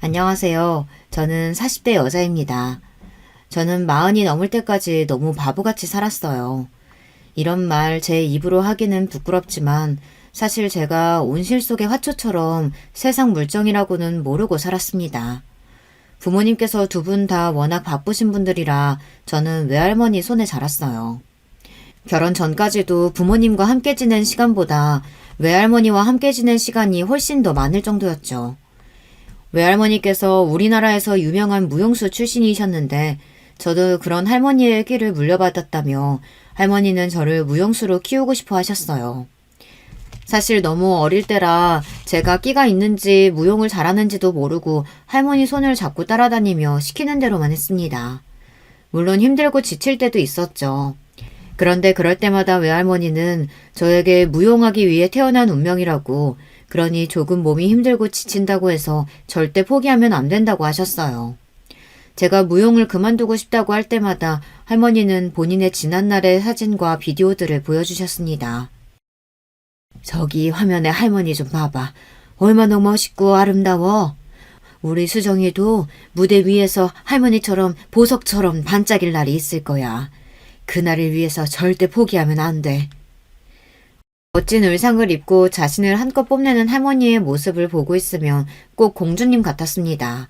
안녕하세요. 저는 40대 여자입니다. 저는 40이 넘을 때까지 너무 바보같이 살았어요. 이런 말 제 입으로 하기는 부끄럽지만 사실 제가 온실 속의 화초처럼 세상 물정이라고는 모르고 살았습니다. 부모님께서 두 분 다 워낙 바쁘신 분들이라 저는 외할머니 손에 자랐어요. 결혼 전까지도 부모님과 함께 지낸 시간보다 외할머니와 함께 지낸 시간이 훨씬 더 많을 정도였죠. 외할머니께서 우리나라에서 유명한 무용수 출신이셨는데 저도 그런 할머니의 끼를 물려받았다며 할머니는 저를 무용수로 키우고 싶어 하셨어요. 사실 너무 어릴 때라 제가 끼가 있는지 무용을 잘하는지도 모르고 할머니 손을 잡고 따라다니며 시키는 대로만 했습니다. 물론 힘들고 지칠 때도 있었죠. 그런데 그럴 때마다 외할머니는 저에게 무용하기 위해 태어난 운명이라고, 그러니 조금 몸이 힘들고 지친다고 해서 절대 포기하면 안 된다고 하셨어요. 제가 무용을 그만두고 싶다고 할 때마다 할머니는 본인의 지난날의 사진과 비디오들을 보여주셨습니다. 저기 화면에 할머니 좀 봐봐. 얼마나 멋있고 아름다워. 우리 수정이도 무대 위에서 할머니처럼 보석처럼 반짝일 날이 있을 거야. 그날을 위해서 절대 포기하면 안 돼. 멋진 의상을 입고 자신을 한껏 뽐내는 할머니의 모습을 보고 있으면 꼭 공주님 같았습니다.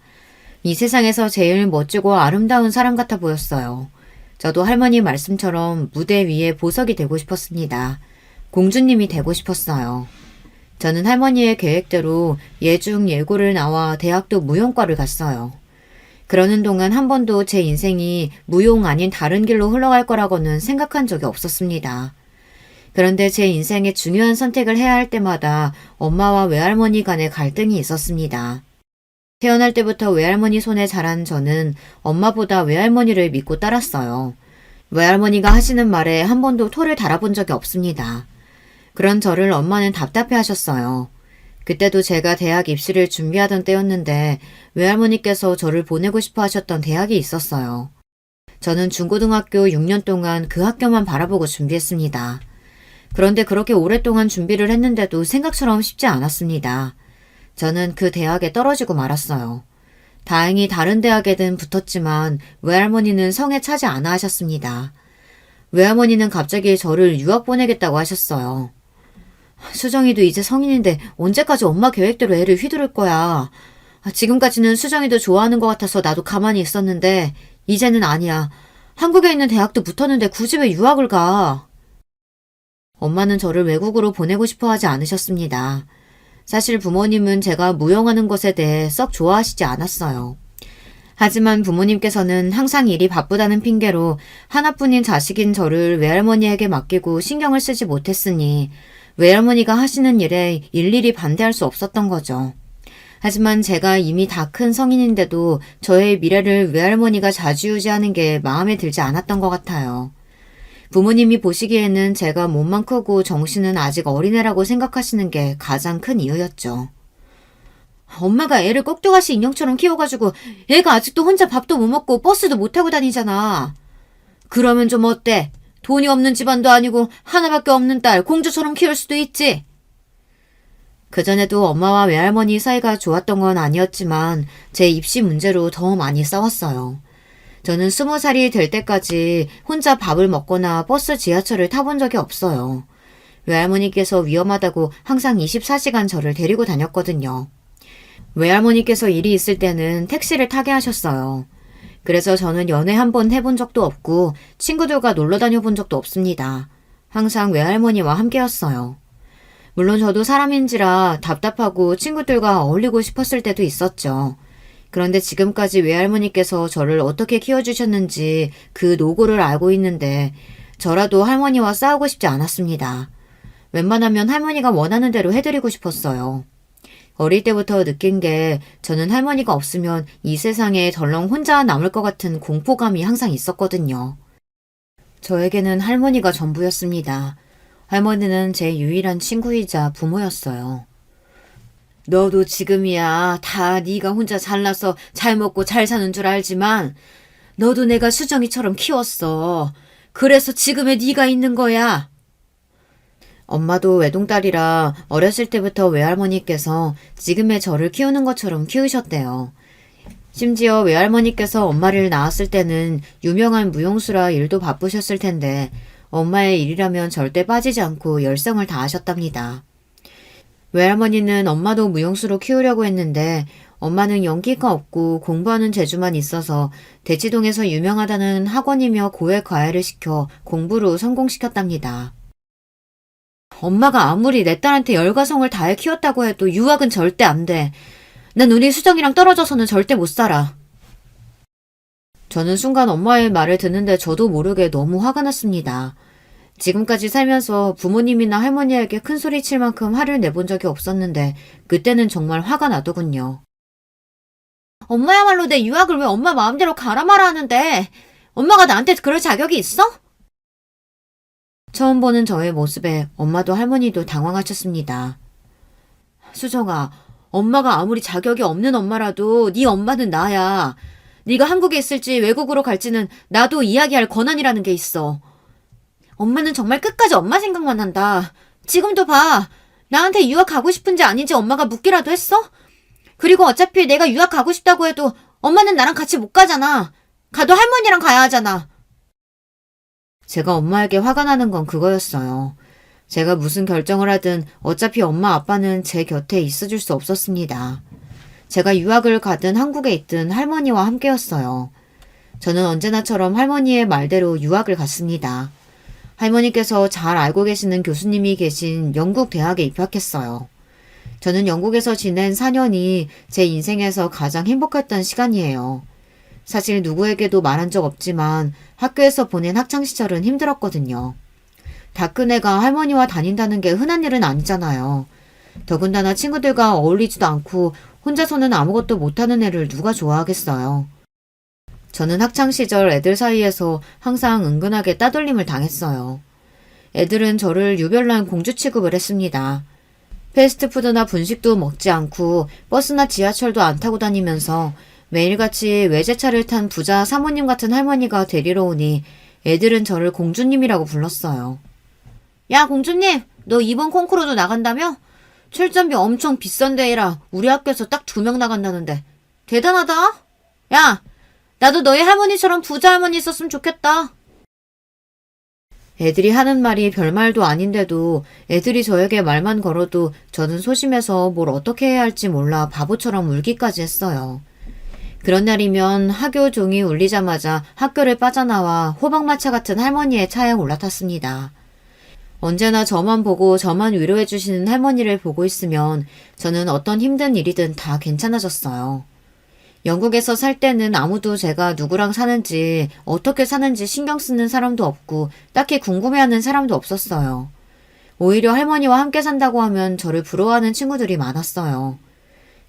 이 세상에서 제일 멋지고 아름다운 사람 같아 보였어요. 저도 할머니 말씀처럼 무대 위에 보석이 되고 싶었습니다. 공주님이 되고 싶었어요. 저는 할머니의 계획대로 예중 예고를 나와 대학도 무용과를 갔어요. 그러는 동안 한 번도 제 인생이 무용 아닌 다른 길로 흘러갈 거라고는 생각한 적이 없었습니다. 그런데 제 인생의 중요한 선택을 해야 할 때마다 엄마와 외할머니 간의 갈등이 있었습니다. 태어날 때부터 외할머니 손에 자란 저는 엄마보다 외할머니를 믿고 따랐어요. 외할머니가 하시는 말에 한 번도 토를 달아본 적이 없습니다. 그런 저를 엄마는 답답해 하셨어요. 그때도 제가 대학 입시를 준비하던 때였는데 외할머니께서 저를 보내고 싶어 하셨던 대학이 있었어요. 저는 중고등학교 6년 동안 그 학교만 바라보고 준비했습니다. 그런데 그렇게 오랫동안 준비를 했는데도 생각처럼 쉽지 않았습니다. 저는 그 대학에 떨어지고 말았어요. 다행히 다른 대학에는 붙었지만 외할머니는 성에 차지 않아 하셨습니다. 외할머니는 갑자기 저를 유학 보내겠다고 하셨어요. 수정이도 이제 성인인데 언제까지 엄마 계획대로 애를 휘두를 거야. 지금까지는 수정이도 좋아하는 것 같아서 나도 가만히 있었는데 이제는 아니야. 한국에 있는 대학도 붙었는데 굳이 왜 유학을 가? 엄마는 저를 외국으로 보내고 싶어 하지 않으셨습니다. 사실 부모님은 제가 무용하는 것에 대해 썩 좋아하시지 않았어요. 하지만 부모님께서는 항상 일이 바쁘다는 핑계로 하나뿐인 자식인 저를 외할머니에게 맡기고 신경을 쓰지 못했으니 외할머니가 하시는 일에 일일이 반대할 수 없었던 거죠. 하지만 제가 이미 다 큰 성인인데도 저의 미래를 외할머니가 좌지우지하는 게 마음에 들지 않았던 것 같아요. 부모님이 보시기에는 제가 몸만 크고 정신은 아직 어린애라고 생각하시는 게 가장 큰 이유였죠. 엄마가 애를 꼭두가시 인형처럼 키워가지고 애가 아직도 혼자 밥도 못 먹고 버스도 못 타고 다니잖아. 그러면 좀 어때? 돈이 없는 집안도 아니고 하나밖에 없는 딸 공주처럼 키울 수도 있지. 그전에도 엄마와 외할머니 사이가 좋았던 건 아니었지만 제 입시 문제로 더 많이 싸웠어요. 저는 20살이 될 때까지 혼자 밥을 먹거나 버스 지하철을 타본 적이 없어요. 외할머니께서 위험하다고 항상 24시간 저를 데리고 다녔거든요. 외할머니께서 일이 있을 때는 택시를 타게 하셨어요. 그래서 저는 연애 한 번 해본 적도 없고 친구들과 놀러 다녀본 적도 없습니다. 항상 외할머니와 함께였어요. 물론 저도 사람인지라 답답하고 친구들과 어울리고 싶었을 때도 있었죠. 그런데 지금까지 외할머니께서 저를 어떻게 키워주셨는지 그 노고를 알고 있는데 저라도 할머니와 싸우고 싶지 않았습니다. 웬만하면 할머니가 원하는 대로 해드리고 싶었어요. 어릴 때부터 느낀 게 저는 할머니가 없으면 이 세상에 덜렁 혼자 남을 것 같은 공포감이 항상 있었거든요. 저에게는 할머니가 전부였습니다. 할머니는 제 유일한 친구이자 부모였어요. 너도 지금이야 다 네가 혼자 잘나서 잘 먹고 잘 사는 줄 알지만 너도 내가 수정이처럼 키웠어. 그래서 지금의 네가 있는 거야. 엄마도 외동딸이라 어렸을 때부터 외할머니께서 지금의 저를 키우는 것처럼 키우셨대요. 심지어 외할머니께서 엄마를 낳았을 때는 유명한 무용수라 일도 바쁘셨을 텐데 엄마의 일이라면 절대 빠지지 않고 열성을 다하셨답니다. 외할머니는 엄마도 무용수로 키우려고 했는데 엄마는 연기가 없고 공부하는 재주만 있어서 대치동에서 유명하다는 학원이며 고액 과외를 시켜 공부로 성공시켰답니다. 엄마가 아무리 내 딸한테 열과성을 다해 키웠다고 해도 유학은 절대 안 돼. 난 우리 수정이랑 떨어져서는 절대 못 살아. 저는 순간 엄마의 말을 듣는데 저도 모르게 너무 화가 났습니다. 지금까지 살면서 부모님이나 할머니에게 큰 소리 칠 만큼 화를 내본 적이 없었는데 그때는 정말 화가 나더군요. 엄마야말로 내 유학을 왜 엄마 마음대로 가라 마라 하는데 엄마가 나한테 그럴 자격이 있어? 처음 보는 저의 모습에 엄마도 할머니도 당황하셨습니다. 수정아, 엄마가 아무리 자격이 없는 엄마라도 네 엄마는 나야. 네가 한국에 있을지 외국으로 갈지는 나도 이야기할 권한이라는 게 있어. 엄마는 정말 끝까지 엄마 생각만 한다. 지금도 봐. 나한테 유학 가고 싶은지 아닌지 엄마가 묻기라도 했어? 그리고 어차피 내가 유학 가고 싶다고 해도 엄마는 나랑 같이 못 가잖아. 가도 할머니랑 가야 하잖아. 제가 엄마에게 화가 나는 건 그거였어요. 제가 무슨 결정을 하든 어차피 엄마 아빠는 제 곁에 있어줄 수 없었습니다. 제가 유학을 가든 한국에 있든 할머니와 함께였어요. 저는 언제나처럼 할머니의 말대로 유학을 갔습니다. 할머니께서 잘 알고 계시는 교수님이 계신 영국 대학에 입학했어요. 저는 영국에서 지낸 4년이 제 인생에서 가장 행복했던 시간이에요. 사실 누구에게도 말한 적 없지만 학교에서 보낸 학창시절은 힘들었거든요. 다 큰 애가 할머니와 다닌다는 게 흔한 일은 아니잖아요. 더군다나 친구들과 어울리지도 않고 혼자서는 아무것도 못하는 애를 누가 좋아하겠어요. 저는 학창시절 애들 사이에서 항상 은근하게 따돌림을 당했어요. 애들은 저를 유별난 공주 취급을 했습니다. 패스트푸드나 분식도 먹지 않고 버스나 지하철도 안 타고 다니면서 매일같이 외제차를 탄 부자 사모님 같은 할머니가 데리러 오니 애들은 저를 공주님이라고 불렀어요. 야, 공주님, 너 이번 콩쿠르도 나간다며? 출전비 엄청 비싼 데이라 우리 학교에서 딱 2명 나간다는데. 대단하다. 야, 나도 너희 할머니처럼 부자 할머니 있었으면 좋겠다. 애들이 하는 말이 별말도 아닌데도 애들이 저에게 말만 걸어도 저는 소심해서 뭘 어떻게 해야 할지 몰라 바보처럼 울기까지 했어요. 그런 날이면 학교 종이 울리자마자 학교를 빠져나와 호박마차 같은 할머니의 차에 올라탔습니다. 언제나 저만 보고 저만 위로해 주시는 할머니를 보고 있으면 저는 어떤 힘든 일이든 다 괜찮아졌어요. 영국에서 살 때는 아무도 제가 누구랑 사는지 어떻게 사는지 신경 쓰는 사람도 없고 딱히 궁금해하는 사람도 없었어요. 오히려 할머니와 함께 산다고 하면 저를 부러워하는 친구들이 많았어요.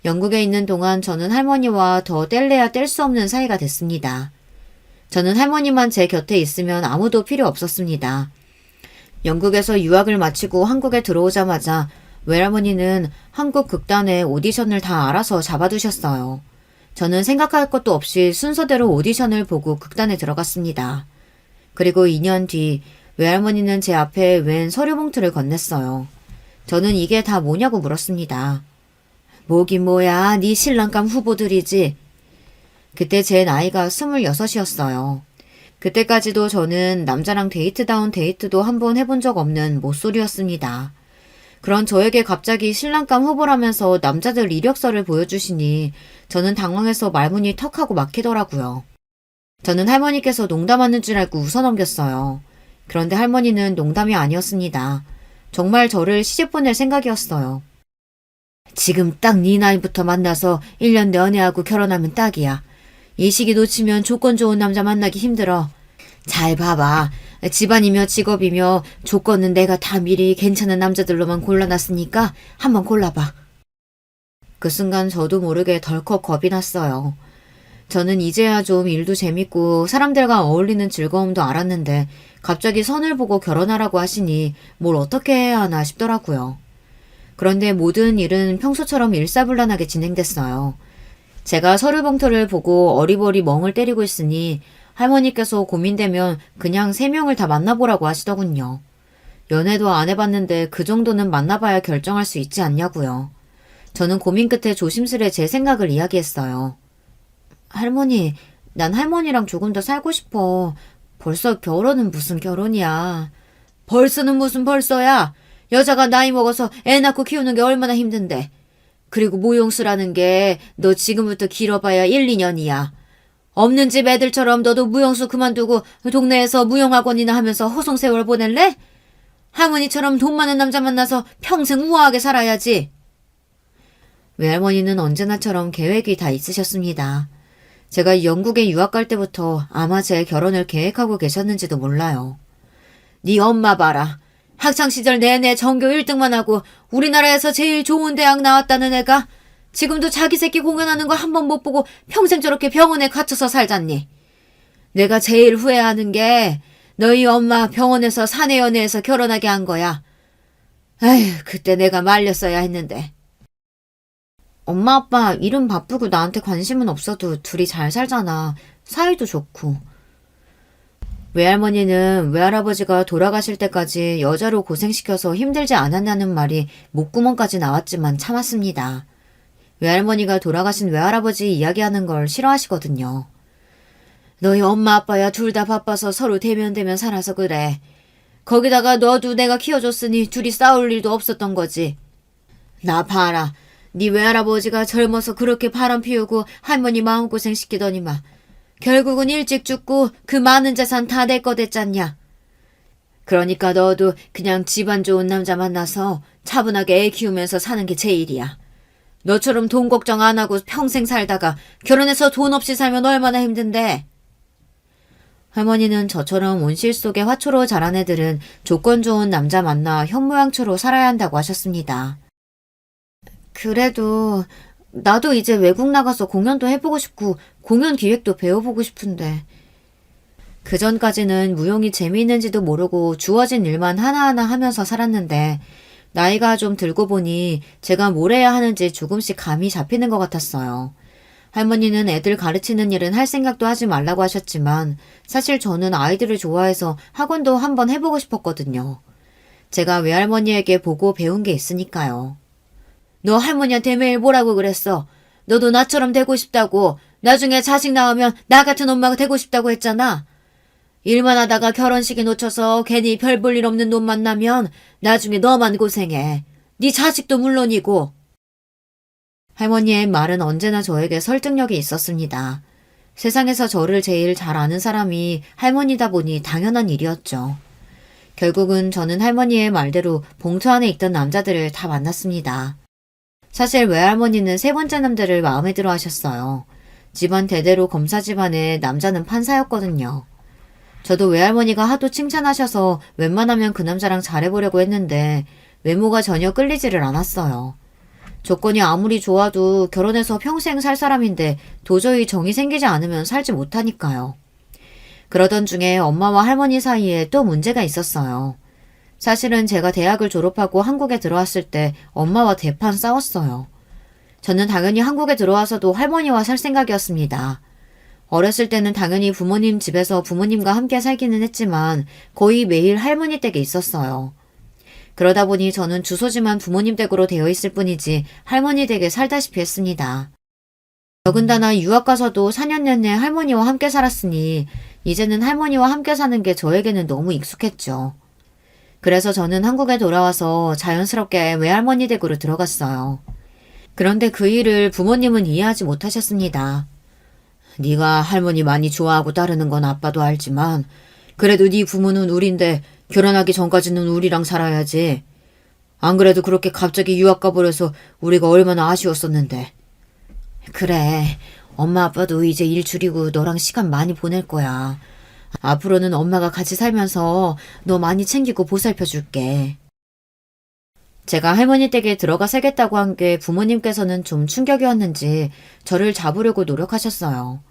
영국에 있는 동안 저는 할머니와 더 뗄래야 뗄 수 없는 사이가 됐습니다. 저는 할머니만 제 곁에 있으면 아무도 필요 없었습니다. 영국에서 유학을 마치고 한국에 들어오자마자 외할머니는 한국 극단의 오디션을 다 알아서 잡아두셨어요. 저는 생각할 것도 없이 순서대로 오디션을 보고 극단에 들어갔습니다. 그리고 2년 뒤 외할머니는 제 앞에 웬 서류 봉투를 건넸어요. 저는 이게 다 뭐냐고 물었습니다. 뭐긴 뭐야, 네 신랑감 후보들이지. 그때 제 나이가 26이었어요. 그때까지도 저는 남자랑 데이트다운 데이트도 한번 해본 적 없는 모쏠이었습니다. 그런 저에게 갑자기 신랑감 후보라면서 남자들 이력서를 보여주시니 저는 당황해서 말문이 턱하고 막히더라고요. 저는 할머니께서 농담하는 줄 알고 웃어넘겼어요. 그런데 할머니는 농담이 아니었습니다. 정말 저를 시집 보낼 생각이었어요. 지금 딱 네 나이부터 만나서 1년 연애하고 결혼하면 딱이야. 이 시기 놓치면 조건 좋은 남자 만나기 힘들어. 잘 봐봐. 집안이며 직업이며 조건은 내가 다 미리 괜찮은 남자들로만 골라놨으니까 한번 골라봐. 그 순간 저도 모르게 덜컥 겁이 났어요. 저는 이제야 좀 일도 재밌고 사람들과 어울리는 즐거움도 알았는데 갑자기 선을 보고 결혼하라고 하시니 뭘 어떻게 해야 하나 싶더라고요. 그런데 모든 일은 평소처럼 일사불란하게 진행됐어요. 제가 서류 봉투를 보고 어리버리 멍을 때리고 있으니 할머니께서 고민되면 그냥 3명을 다 만나보라고 하시더군요. 연애도 안 해봤는데 그 정도는 만나봐야 결정할 수 있지 않냐고요. 저는 고민 끝에 조심스레 제 생각을 이야기했어요. 할머니, 난 할머니랑 조금 더 살고 싶어. 벌써 결혼은 무슨 결혼이야. 벌써는 무슨 벌써야. 여자가 나이 먹어서 애 낳고 키우는 게 얼마나 힘든데. 그리고 무용수라는 게 너 지금부터 길어봐야 1, 2년이야. 없는 집 애들처럼 너도 무용수 그만두고 동네에서 무용학원이나 하면서 허송세월 보낼래? 할머니처럼 돈 많은 남자 만나서 평생 우아하게 살아야지. 외할머니는 언제나처럼 계획이 다 있으셨습니다. 제가 영국에 유학 갈 때부터 아마 제 결혼을 계획하고 계셨는지도 몰라요. 네 엄마 봐라. 학창시절 내내 전교 1등만 하고 우리나라에서 제일 좋은 대학 나왔다는 애가 지금도 자기 새끼 공연하는 거 한 번 못 보고 평생 저렇게 병원에 갇혀서 살잖니. 내가 제일 후회하는 게 너희 엄마 병원에서 사내연애해서 결혼하게 한 거야. 아휴, 그때 내가 말렸어야 했는데. 엄마 아빠 일은 바쁘고 나한테 관심은 없어도 둘이 잘 살잖아. 사이도 좋고. 외할머니는 외할아버지가 돌아가실 때까지 여자로 고생시켜서 힘들지 않았냐는 말이 목구멍까지 나왔지만 참았습니다. 외할머니가 돌아가신 외할아버지 이야기하는 걸 싫어하시거든요. 너희 엄마 아빠야 둘 다 바빠서 서로 대면대면 살아서 그래. 거기다가 너도 내가 키워줬으니 둘이 싸울 일도 없었던 거지. 나 봐라. 네 외할아버지가 젊어서 그렇게 바람 피우고 할머니 마음고생 시키더니만 결국은 일찍 죽고 그 많은 재산 다 내 거 됐잖냐. 그러니까 너도 그냥 집안 좋은 남자 만나서 차분하게 애 키우면서 사는 게 제일이야. 너처럼 돈 걱정 안 하고 평생 살다가 결혼해서 돈 없이 살면 얼마나 힘든데. 할머니는 저처럼 온실 속의 화초로 자란 애들은 조건 좋은 남자 만나 현모양처로 살아야 한다고 하셨습니다. 그래도 나도 이제 외국 나가서 공연도 해보고 싶고 공연 기획도 배워보고 싶은데. 그전까지는 무용이 재미있는지도 모르고 주어진 일만 하나하나 하면서 살았는데 나이가 좀 들고 보니 제가 뭘 해야 하는지 조금씩 감이 잡히는 것 같았어요. 할머니는 애들 가르치는 일은 할 생각도 하지 말라고 하셨지만 사실 저는 아이들을 좋아해서 학원도 한번 해보고 싶었거든요. 제가 외할머니에게 보고 배운 게 있으니까요. 너 할머니한테 매일 뭐라고 그랬어? 너도 나처럼 되고 싶다고. 나중에 자식 낳으면 나 같은 엄마가 되고 싶다고 했잖아. 일만 하다가 결혼식에 놓쳐서 괜히 별 볼 일 없는 놈 만나면 나중에 너만 고생해. 네 자식도 물론이고. 할머니의 말은 언제나 저에게 설득력이 있었습니다. 세상에서 저를 제일 잘 아는 사람이 할머니다 보니 당연한 일이었죠. 결국은 저는 할머니의 말대로 봉투 안에 있던 남자들을 다 만났습니다. 사실 외할머니는 세 번째 남자를 마음에 들어 하셨어요. 집안 대대로 검사 집안에 남자는 판사였거든요. 저도 외할머니가 하도 칭찬하셔서 웬만하면 그 남자랑 잘해보려고 했는데 외모가 전혀 끌리지를 않았어요. 조건이 아무리 좋아도 결혼해서 평생 살 사람인데 도저히 정이 생기지 않으면 살지 못하니까요. 그러던 중에 엄마와 할머니 사이에 또 문제가 있었어요. 사실은 제가 대학을 졸업하고 한국에 들어왔을 때 엄마와 대판 싸웠어요. 저는 당연히 한국에 들어와서도 할머니와 살 생각이었습니다. 어렸을 때는 당연히 부모님 집에서 부모님과 함께 살기는 했지만 거의 매일 할머니 댁에 있었어요. 그러다 보니 저는 주소지만 부모님 댁으로 되어 있을 뿐이지 할머니 댁에 살다시피 했습니다. 더군다나 유학 가서도 4년 내내 할머니와 함께 살았으니 이제는 할머니와 함께 사는 게 저에게는 너무 익숙했죠. 그래서 저는 한국에 돌아와서 자연스럽게 외할머니 댁으로 들어갔어요. 그런데 그 일을 부모님은 이해하지 못하셨습니다. 네가 할머니 많이 좋아하고 따르는 건 아빠도 알지만 그래도 네 부모는 우린데 결혼하기 전까지는 우리랑 살아야지. 안 그래도 그렇게 갑자기 유학 가버려서 우리가 얼마나 아쉬웠었는데. 그래, 엄마 아빠도 이제 일 줄이고 너랑 시간 많이 보낼 거야. 앞으로는 엄마가 같이 살면서 너 많이 챙기고 보살펴줄게. 제가 할머니 댁에 들어가 살겠다고 한 게 부모님께서는 좀 충격이었는지 저를 잡으려고 노력하셨어요.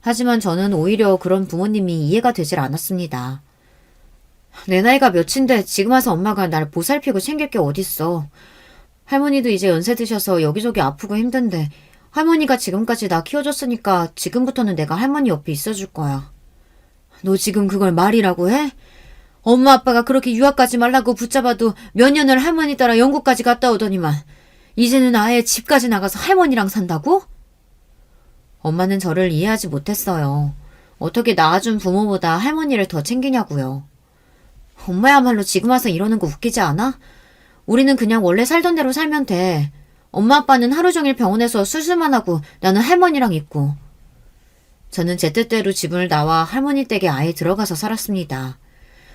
하지만 저는 오히려 그런 부모님이 이해가 되질 않았습니다. 내 나이가 몇인데 지금 와서 엄마가 날 보살피고 챙길 게 어딨어. 할머니도 이제 연세 드셔서 여기저기 아프고 힘든데 할머니가 지금까지 나 키워줬으니까 지금부터는 내가 할머니 옆에 있어줄 거야. 너 지금 그걸 말이라고 해? 엄마 아빠가 그렇게 유학 가지 말라고 붙잡아도 몇 년을 할머니 따라 영국까지 갔다 오더니만 이제는 아예 집까지 나가서 할머니랑 산다고? 엄마는 저를 이해하지 못했어요. 어떻게 낳아준 부모보다 할머니를 더 챙기냐고요. 엄마야말로 지금 와서 이러는 거 웃기지 않아? 우리는 그냥 원래 살던 대로 살면 돼. 엄마 아빠는 하루 종일 병원에서 수술만 하고 나는 할머니랑 있고. 저는 제 뜻대로 집을 나와 할머니 댁에 아예 들어가서 살았습니다.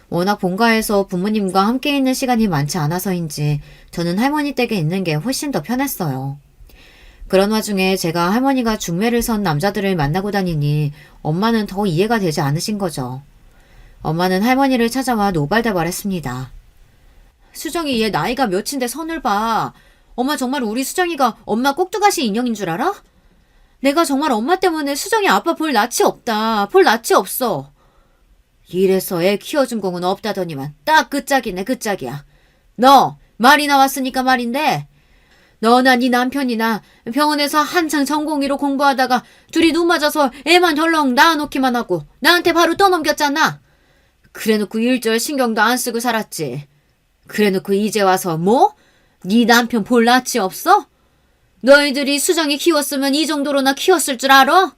워낙 본가에서 부모님과 함께 있는 시간이 많지 않아서인지 저는 할머니 댁에 있는 게 훨씬 더 편했어요. 그런 와중에 제가 할머니가 중매를 선 남자들을 만나고 다니니 엄마는 더 이해가 되지 않으신 거죠. 엄마는 할머니를 찾아와 노발대발했습니다. 수정이 얘 나이가 몇인데 선을 봐. 엄마 정말 우리 수정이가 엄마 꼭두가시 인형인 줄 알아? 내가 정말 엄마 때문에 수정이 아빠 볼 낯이 없다. 볼 낯이 없어. 이래서 애 키워준 공은 없다더니만 딱 그 짝이네 그 짝이야. 너 말이 나왔으니까 말인데 너나 네 남편이나 병원에서 한창 전공의로 공부하다가 둘이 눈 맞아서 애만 덜렁 낳아놓기만 하고 나한테 바로 떠넘겼잖아. 그래놓고 일절 신경도 안 쓰고 살았지. 그래놓고 이제 와서 뭐? 네 남편 볼 낯이 없어? 너희들이 수정이 키웠으면 이 정도로나 키웠을 줄 알아?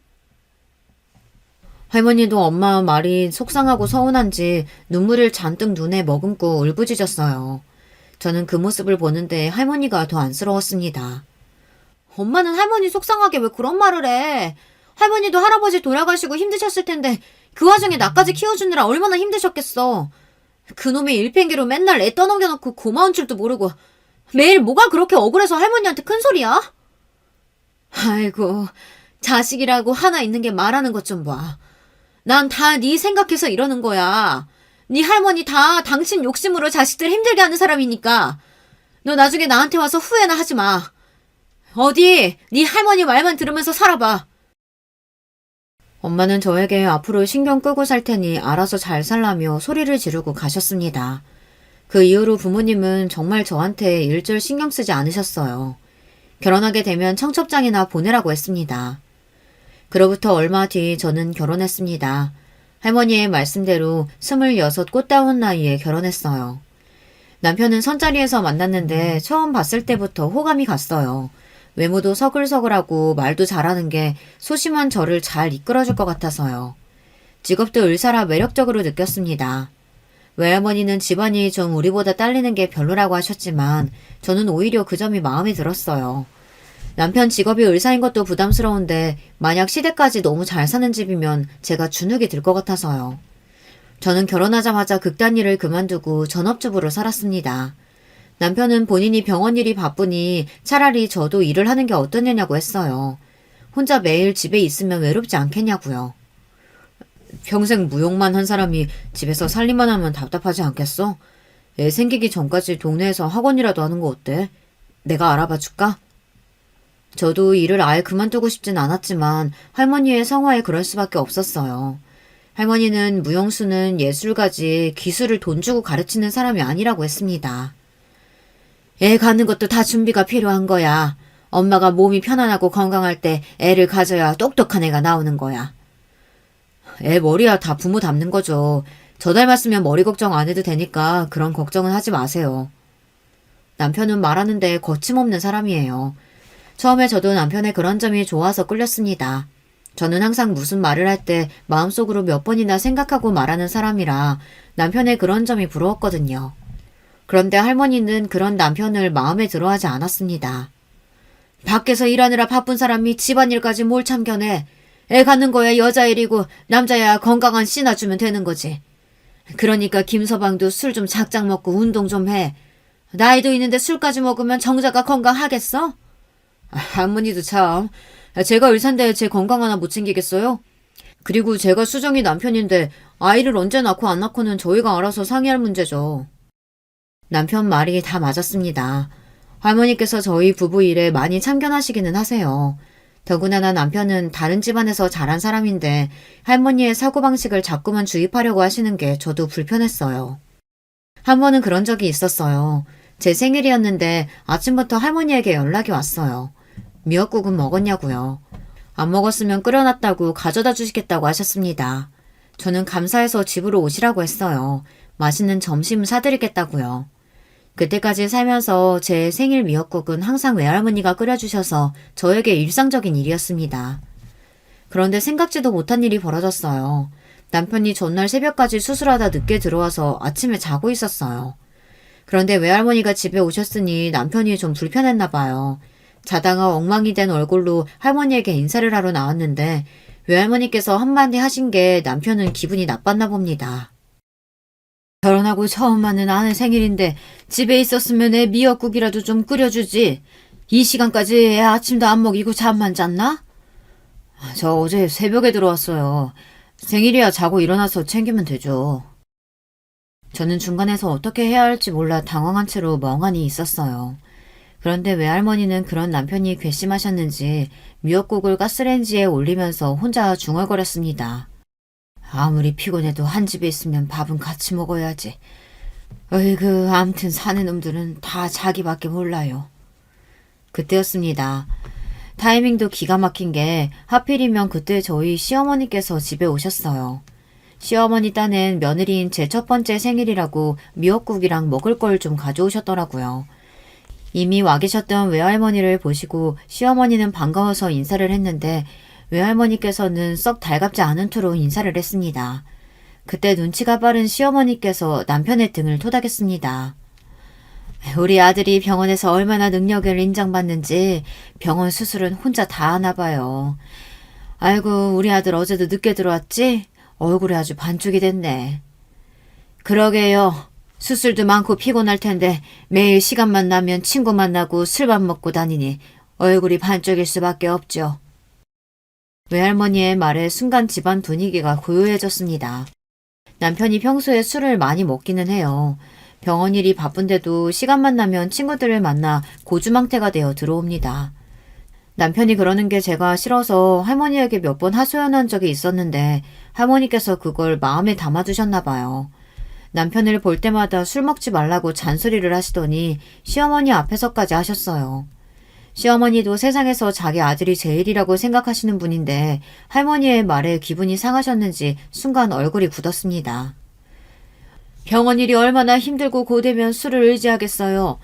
할머니도 엄마 말이 속상하고 서운한지 눈물을 잔뜩 눈에 머금고 울부짖었어요. 저는 그 모습을 보는데 할머니가 더 안쓰러웠습니다. 엄마는 할머니 속상하게 왜 그런 말을 해? 할머니도 할아버지 돌아가시고 힘드셨을 텐데 그 와중에 나까지 키워주느라 얼마나 힘드셨겠어. 그놈의 일팽개로 맨날 애 떠넘겨놓고 고마운 줄도 모르고 매일 뭐가 그렇게 억울해서 할머니한테 큰 소리야? 아이고, 자식이라고 하나 있는 게 말하는 것 좀 봐. 난 다 네 생각해서 이러는 거야. 네 할머니 다 당신 욕심으로 자식들 힘들게 하는 사람이니까. 너 나중에 나한테 와서 후회나 하지 마. 어디 네 할머니 말만 들으면서 살아봐. 엄마는 저에게 앞으로 신경 끄고 살 테니 알아서 잘 살라며 소리를 지르고 가셨습니다. 그 이후로 부모님은 정말 저한테 일절 신경 쓰지 않으셨어요. 결혼하게 되면 청첩장이나 보내라고 했습니다. 그로부터 얼마 뒤 저는 결혼했습니다. 할머니의 말씀대로 26 꽃다운 나이에 결혼했어요. 남편은 선자리에서 만났는데 처음 봤을 때부터 호감이 갔어요. 외모도 서글서글하고 말도 잘하는 게 소심한 저를 잘 이끌어줄 것 같아서요. 직업도 의사라 매력적으로 느꼈습니다. 외할머니는 집안이 좀 우리보다 딸리는 게 별로라고 하셨지만 저는 오히려 그 점이 마음에 들었어요. 남편 직업이 의사인 것도 부담스러운데 만약 시댁까지 너무 잘 사는 집이면 제가 주눅이 들 것 같아서요. 저는 결혼하자마자 극단 일을 그만두고 전업주부로 살았습니다. 남편은 본인이 병원 일이 바쁘니 차라리 저도 일을 하는 게 어떠냐고 했어요. 혼자 매일 집에 있으면 외롭지 않겠냐고요. 평생 무용만 한 사람이 집에서 살림만 하면 답답하지 않겠어? 애 생기기 전까지 동네에서 학원이라도 하는 거 어때? 내가 알아봐 줄까? 저도 일을 아예 그만두고 싶진 않았지만 할머니의 성화에 그럴 수밖에 없었어요. 할머니는 무용수는 예술가지 기술을 돈 주고 가르치는 사람이 아니라고 했습니다. 애 갖는 것도 다 준비가 필요한 거야. 엄마가 몸이 편안하고 건강할 때 애를 가져야 똑똑한 애가 나오는 거야. 애 머리야 다 부모 닮는 거죠. 저 닮았으면 머리 걱정 안 해도 되니까 그런 걱정은 하지 마세요. 남편은 말하는데 거침없는 사람이에요. 처음에 저도 남편의 그런 점이 좋아서 끌렸습니다. 저는 항상 무슨 말을 할 때 마음속으로 몇 번이나 생각하고 말하는 사람이라 남편의 그런 점이 부러웠거든요. 그런데 할머니는 그런 남편을 마음에 들어하지 않았습니다. 밖에서 일하느라 바쁜 사람이 집안일까지 뭘 참견해. 애 갖는 거야 여자일이고 남자야 건강한 씨나 주면 되는 거지. 그러니까 김서방도 술 좀 작작 먹고 운동 좀 해. 나이도 있는데 술까지 먹으면 정자가 건강하겠어? 할머니도 참. 제가 의사인데 제 건강 하나 못 챙기겠어요? 그리고 제가 수정이 남편인데 아이를 언제 낳고 안 낳고는 저희가 알아서 상의할 문제죠. 남편 말이 다 맞았습니다. 할머니께서 저희 부부 일에 많이 참견하시기는 하세요. 더구나 남편은 다른 집안에서 자란 사람인데 할머니의 사고방식을 자꾸만 주입하려고 하시는 게 저도 불편했어요. 한 번은 그런 적이 있었어요. 제 생일이었는데 아침부터 할머니에게 연락이 왔어요. 미역국은 먹었냐고요. 안 먹었으면 끓여놨다고 가져다 주시겠다고 하셨습니다. 저는 감사해서 집으로 오시라고 했어요. 맛있는 점심 사드리겠다고요. 그때까지 살면서 제 생일 미역국은 항상 외할머니가 끓여주셔서 저에게 일상적인 일이었습니다. 그런데 생각지도 못한 일이 벌어졌어요. 남편이 전날 새벽까지 수술하다 늦게 들어와서 아침에 자고 있었어요. 그런데 외할머니가 집에 오셨으니 남편이 좀 불편했나 봐요. 자다가 엉망이 된 얼굴로 할머니에게 인사를 하러 나왔는데 외할머니께서 한마디 하신 게 남편은 기분이 나빴나 봅니다. 결혼하고 처음 맞는 아내 생일인데 집에 있었으면 애 미역국이라도 좀 끓여주지. 이 시간까지 애 아침도 안 먹이고 잠만 잤나? 저 어제 새벽에 들어왔어요. 생일이야 자고 일어나서 챙기면 되죠. 저는 중간에서 어떻게 해야 할지 몰라 당황한 채로 멍하니 있었어요. 그런데 외할머니는 그런 남편이 괘씸하셨는지 미역국을 가스레인지에 올리면서 혼자 중얼거렸습니다. 아무리 피곤해도 한 집에 있으면 밥은 같이 먹어야지. 어이구, 암튼 사는 놈들은 다 자기밖에 몰라요. 그때였습니다. 타이밍도 기가 막힌 게 하필이면 그때 저희 시어머니께서 집에 오셨어요. 시어머니 딴엔 며느리인 제 첫 번째 생일이라고 미역국이랑 먹을 걸 좀 가져오셨더라고요. 이미 와 계셨던 외할머니를 보시고 시어머니는 반가워서 인사를 했는데 외할머니께서는 썩 달갑지 않은 투로 인사를 했습니다. 그때 눈치가 빠른 시어머니께서 남편의 등을 토닥였습니다. 우리 아들이 병원에서 얼마나 능력을 인정받는지 병원 수술은 혼자 다 하나 봐요. 아이고, 우리 아들 어제도 늦게 들어왔지? 얼굴이 아주 반쪽이 됐네. 그러게요. 수술도 많고 피곤할 텐데 매일 시간만 나면 친구 만나고 술밥 먹고 다니니 얼굴이 반쪽일 수밖에 없죠. 외할머니의 말에 순간 집안 분위기가 고요해졌습니다. 남편이 평소에 술을 많이 먹기는 해요. 병원 일이 바쁜데도 시간만 나면 친구들을 만나 고주망태가 되어 들어옵니다. 남편이 그러는 게 제가 싫어서 할머니에게 몇 번 하소연한 적이 있었는데 할머니께서 그걸 마음에 담아두셨나 봐요. 남편을 볼 때마다 술 먹지 말라고 잔소리를 하시더니 시어머니 앞에서까지 하셨어요. 시어머니도 세상에서 자기 아들이 제일이라고 생각하시는 분인데 할머니의 말에 기분이 상하셨는지 순간 얼굴이 굳었습니다. 병원 일이 얼마나 힘들고 고되면 술을 의지하겠어요.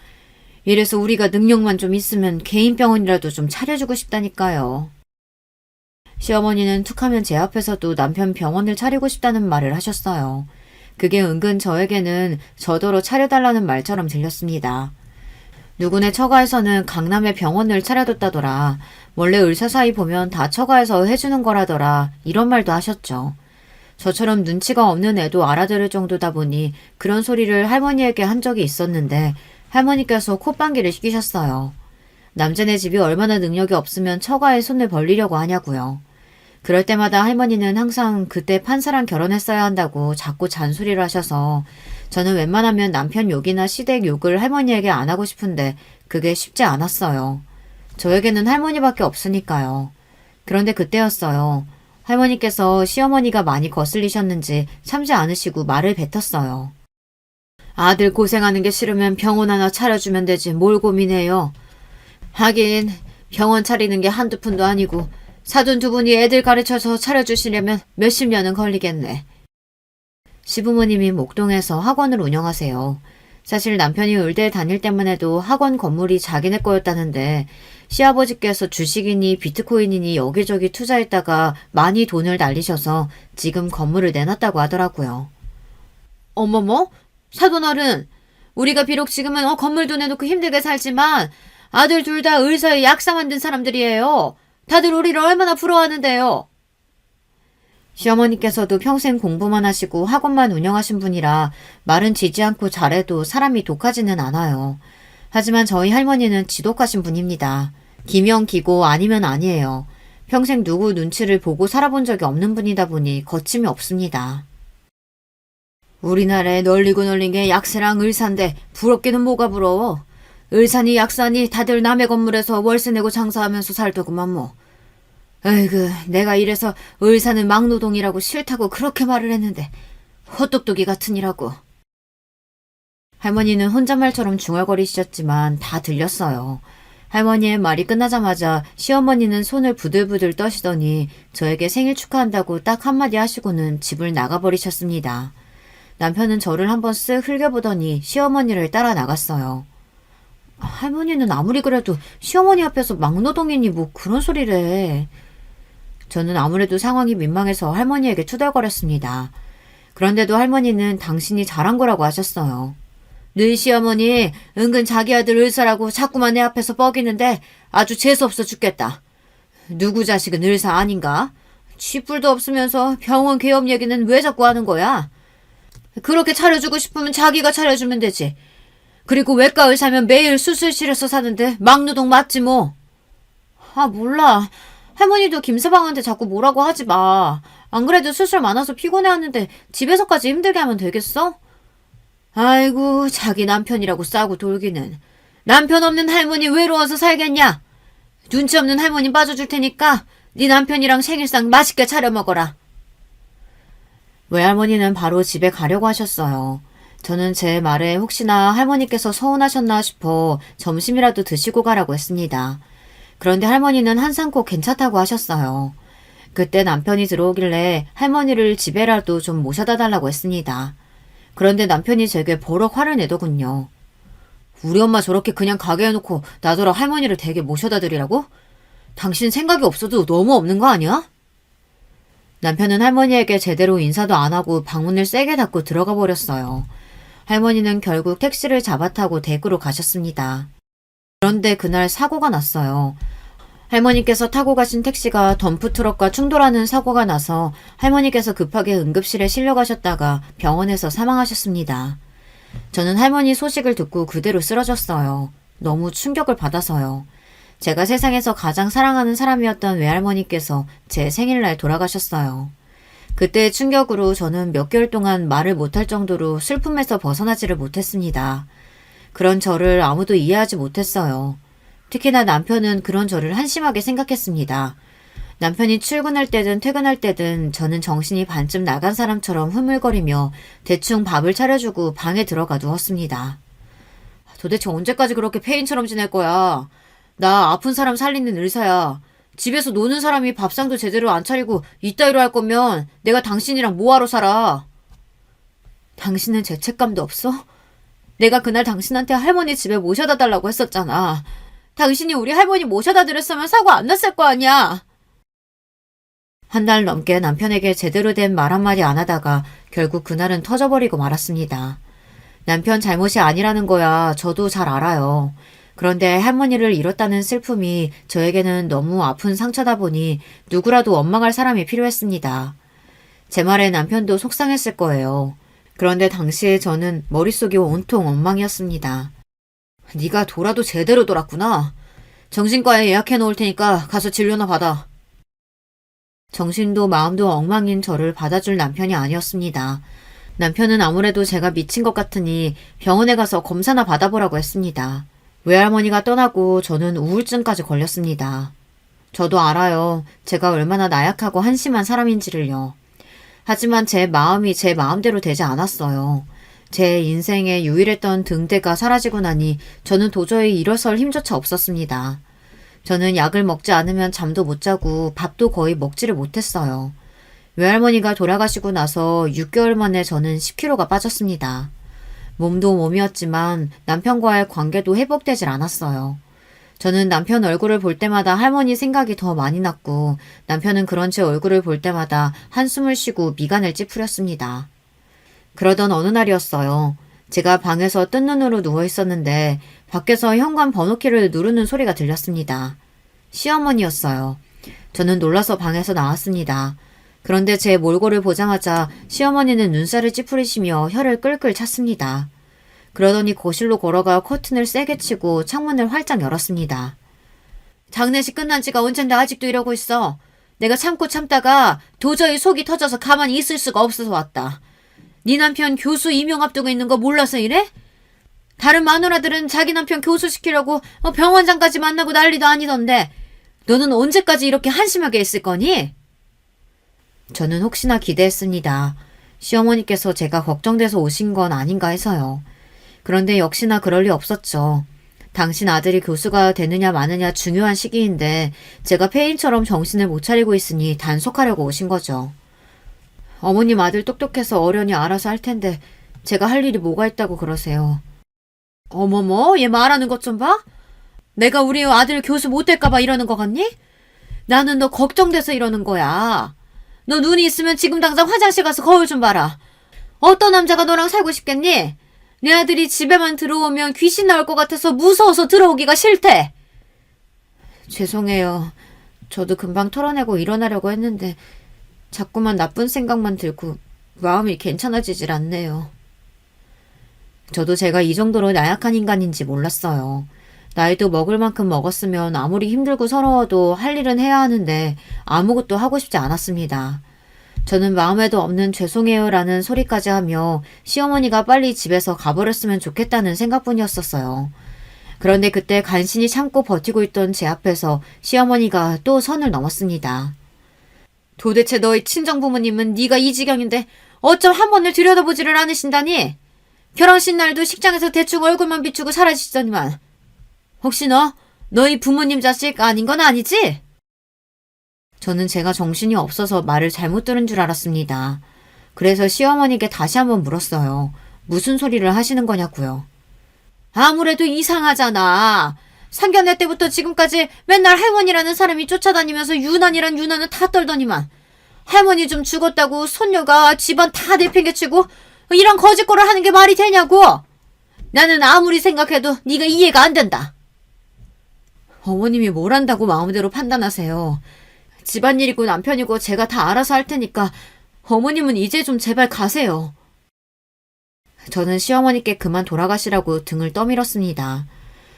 이래서 우리가 능력만 좀 있으면 개인 병원이라도 좀 차려주고 싶다니까요. 시어머니는 툭하면 제 앞에서도 남편 병원을 차리고 싶다는 말을 하셨어요. 그게 은근 저에게는 저더러 차려달라는 말처럼 들렸습니다. 누구네 처가에서는 강남에 병원을 차려뒀다더라. 원래 의사 사이 보면 다 처가에서 해주는 거라더라. 이런 말도 하셨죠. 저처럼 눈치가 없는 애도 알아들을 정도다 보니 그런 소리를 할머니에게 한 적이 있었는데 할머니께서 콧방귀를 뀌셨어요. 남자네 집이 얼마나 능력이 없으면 처가에 손을 벌리려고 하냐고요. 그럴 때마다 할머니는 항상 그때 판사랑 결혼했어야 한다고 자꾸 잔소리를 하셔서 저는 웬만하면 남편 욕이나 시댁 욕을 할머니에게 안 하고 싶은데 그게 쉽지 않았어요. 저에게는 할머니밖에 없으니까요. 그런데 그때였어요. 할머니께서 시어머니가 많이 거슬리셨는지 참지 않으시고 말을 뱉었어요. 아들 고생하는 게 싫으면 병원 하나 차려주면 되지 뭘 고민해요. 하긴 병원 차리는 게 한두 푼도 아니고 사돈 두 분이 애들 가르쳐서 차려주시려면 몇십 년은 걸리겠네. 시부모님이 목동에서 학원을 운영하세요. 사실 남편이 의대 다닐 때만 해도 학원 건물이 자기네 거였다는데 시아버지께서 주식이니 비트코인이니 여기저기 투자했다가 많이 돈을 날리셔서 지금 건물을 내놨다고 하더라고요. 어머머? 사돈어른, 우리가 비록 지금은 건물도 내놓고 힘들게 살지만 아들 둘 다 의사에 약사 만든 사람들이에요. 다들 우리를 얼마나 부러워하는데요. 시어머니께서도 평생 공부만 하시고 학원만 운영하신 분이라 말은 지지 않고 잘해도 사람이 독하지는 않아요. 하지만 저희 할머니는 지독하신 분입니다. 기면 기고 아니면 아니에요. 평생 누구 눈치를 보고 살아본 적이 없는 분이다 보니 거침이 없습니다. 우리나라에 널리고 널린 게 약세랑 의사인데 부럽기는 뭐가 부러워. 의사니 약사니 다들 남의 건물에서 월세 내고 장사하면서 살더구만 뭐. 에이그, 내가 이래서 의사는 막노동이라고 싫다고 그렇게 말을 했는데 헛똑똑이 같으니라고. 할머니는 혼잣말처럼 중얼거리셨지만 다 들렸어요. 할머니의 말이 끝나자마자 시어머니는 손을 부들부들 떠시더니 저에게 생일 축하한다고 딱 한마디 하시고는 집을 나가버리셨습니다. 남편은 저를 한번 쓱 흘겨보더니 시어머니를 따라 나갔어요. 할머니는 아무리 그래도 시어머니 앞에서 막노동이니 뭐 그런 소리래. 저는 아무래도 상황이 민망해서 할머니에게 투덜거렸습니다. 그런데도 할머니는 당신이 잘한 거라고 하셨어요. 너희 시어머니 은근 자기 아들 의사라고 자꾸만 내 앞에서 뻐기는데 아주 재수없어 죽겠다. 누구 자식은 의사 아닌가? 쥐뿔도 없으면서 병원 개업 얘기는 왜 자꾸 하는 거야? 그렇게 차려주고 싶으면 자기가 차려주면 되지. 그리고 외과 의사면 매일 수술실에서 사는데 막노동 맞지 뭐. 몰라. 할머니도 김서방한테 자꾸 뭐라고 하지 마. 안 그래도 수술 많아서 피곤해하는데 집에서까지 힘들게 하면 되겠어? 아이고, 자기 남편이라고 싸고 돌기는. 남편 없는 할머니 외로워서 살겠냐? 눈치 없는 할머니 빠져줄 테니까 네 남편이랑 생일상 맛있게 차려 먹어라. 외할머니는 바로 집에 가려고 하셨어요. 저는 제 말에 혹시나 할머니께서 서운하셨나 싶어 점심이라도 드시고 가라고 했습니다. 그런데 할머니는 한상코 괜찮다고 하셨어요. 그때 남편이 들어오길래 할머니를 집에라도 좀 모셔다 달라고 했습니다. 그런데 남편이 제게 버럭 화를 내더군요. 우리 엄마 저렇게 그냥 가게 해놓고 나더러 할머니를 댁에 모셔다 드리라고? 당신 생각이 없어도 너무 없는 거 아니야? 남편은 할머니에게 제대로 인사도 안 하고 방문을 세게 닫고 들어가 버렸어요. 할머니는 결국 택시를 잡아타고 댁으로 가셨습니다. 그런데 그날 사고가 났어요. 할머니께서 타고 가신 택시가 덤프트럭과 충돌하는 사고가 나서 할머니께서 급하게 응급실에 실려가셨다가 병원에서 사망하셨습니다. 저는 할머니 소식을 듣고 그대로 쓰러졌어요. 너무 충격을 받아서요. 제가 세상에서 가장 사랑하는 사람이었던 외할머니께서 제 생일날 돌아가셨어요. 그때의 충격으로 저는 몇 개월 동안 말을 못할 정도로 슬픔에서 벗어나지를 못했습니다. 그런 저를 아무도 이해하지 못했어요. 특히나 남편은 그런 저를 한심하게 생각했습니다. 남편이 출근할 때든 퇴근할 때든 저는 정신이 반쯤 나간 사람처럼 흐물거리며 대충 밥을 차려주고 방에 들어가 누웠습니다. 도대체 언제까지 그렇게 폐인처럼 지낼 거야? 나 아픈 사람 살리는 의사야. 집에서 노는 사람이 밥상도 제대로 안 차리고 이따위로 할 거면 내가 당신이랑 뭐하러 살아? 당신은 죄책감도 없어? 내가 그날 당신한테 할머니 집에 모셔다 달라고 했었잖아. 당신이 우리 할머니 모셔다 드렸으면 사고 안 났을 거 아니야. 한 달 넘게 남편에게 제대로 된 말 한마디 안 하다가 결국 그날은 터져버리고 말았습니다. 남편 잘못이 아니라는 거야 저도 잘 알아요. 그런데 할머니를 잃었다는 슬픔이 저에게는 너무 아픈 상처다 보니 누구라도 원망할 사람이 필요했습니다. 제 말에 남편도 속상했을 거예요. 그런데 당시에 저는 머릿속이 온통 엉망이었습니다. 네가 돌아도 제대로 돌았구나. 정신과에 예약해 놓을 테니까 가서 진료나 받아. 정신도 마음도 엉망인 저를 받아줄 남편이 아니었습니다. 남편은 아무래도 제가 미친 것 같으니 병원에 가서 검사나 받아보라고 했습니다. 외할머니가 떠나고 저는 우울증까지 걸렸습니다. 저도 알아요. 제가 얼마나 나약하고 한심한 사람인지를요. 하지만 제 마음이 제 마음대로 되지 않았어요. 제 인생에 유일했던 등대가 사라지고 나니 저는 도저히 일어설 힘조차 없었습니다. 저는 약을 먹지 않으면 잠도 못 자고 밥도 거의 먹지를 못했어요. 외할머니가 돌아가시고 나서 6개월 만에 저는 10kg가 빠졌습니다. 몸도 몸이었지만 남편과의 관계도 회복되질 않았어요. 저는 남편 얼굴을 볼 때마다 할머니 생각이 더 많이 났고 남편은 그런 제 얼굴을 볼 때마다 한숨을 쉬고 미간을 찌푸렸습니다. 그러던 어느 날이었어요. 제가 방에서 뜬 눈으로 누워 있었는데 밖에서 현관 번호키를 누르는 소리가 들렸습니다. 시어머니였어요. 저는 놀라서 방에서 나왔습니다. 그런데 제 몰골을 보자마자 시어머니는 눈살을 찌푸리시며 혀를 끌끌 찼습니다. 그러더니 거실로 걸어가 커튼을 세게 치고 창문을 활짝 열었습니다. 장례식 끝난 지가 언젠데 아직도 이러고 있어. 내가 참고 참다가 도저히 속이 터져서 가만히 있을 수가 없어서 왔다. 네 남편 교수 임용 앞두고 있는 거 몰라서 이래? 다른 마누라들은 자기 남편 교수시키려고 병원장까지 만나고 난리도 아니던데 너는 언제까지 이렇게 한심하게 있을 거니? 저는 혹시나 기대했습니다. 시어머니께서 제가 걱정돼서 오신 건 아닌가 해서요. 그런데 역시나 그럴 리 없었죠. 당신 아들이 교수가 되느냐 마느냐 중요한 시기인데 제가 폐인처럼 정신을 못 차리고 있으니 단속하려고 오신 거죠. 어머님 아들 똑똑해서 어련히 알아서 할 텐데 제가 할 일이 뭐가 있다고 그러세요. 어머머, 얘 말하는 것 좀 봐? 내가 우리 아들 교수 못 될까봐 이러는 거 같니? 나는 너 걱정돼서 이러는 거야. 너 눈이 있으면 지금 당장 화장실 가서 거울 좀 봐라. 어떤 남자가 너랑 살고 싶겠니? 내 아들이 집에만 들어오면 귀신 나올 것 같아서 무서워서 들어오기가 싫대. 죄송해요. 저도 금방 털어내고 일어나려고 했는데 자꾸만 나쁜 생각만 들고 마음이 괜찮아지질 않네요. 저도 제가 이 정도로 나약한 인간인지 몰랐어요. 나이도 먹을 만큼 먹었으면 아무리 힘들고 서러워도 할 일은 해야 하는데 아무것도 하고 싶지 않았습니다. 저는 마음에도 없는 죄송해요라는 소리까지 하며 시어머니가 빨리 집에서 가버렸으면 좋겠다는 생각뿐이었었어요. 그런데 그때 간신히 참고 버티고 있던 제 앞에서 시어머니가 또 선을 넘었습니다. 도대체 너희 친정부모님은 네가 이 지경인데 어쩜 한 번을 들여다보지를 않으신다니? 결혼식 날도 식장에서 대충 얼굴만 비추고 사라지시더니만. 혹시 너희 부모님 자식 아닌 건 아니지? 저는 제가 정신이 없어서 말을 잘못 들은 줄 알았습니다. 그래서 시어머니께 다시 한번 물었어요. 무슨 소리를 하시는 거냐고요. 아무래도 이상하잖아. 상견례 때부터 지금까지 맨날 할머니라는 사람이 쫓아다니면서 유난이란 유난은 다 떨더니만 할머니 좀 죽었다고 손녀가 집안 다 내팽개치고 이런 거짓말을 하는 게 말이 되냐고. 나는 아무리 생각해도 네가 이해가 안 된다. 어머님이 뭘 한다고 마음대로 판단하세요. 집안일이고 남편이고 제가 다 알아서 할 테니까 어머님은 이제 좀 제발 가세요. 저는 시어머니께 그만 돌아가시라고 등을 떠밀었습니다.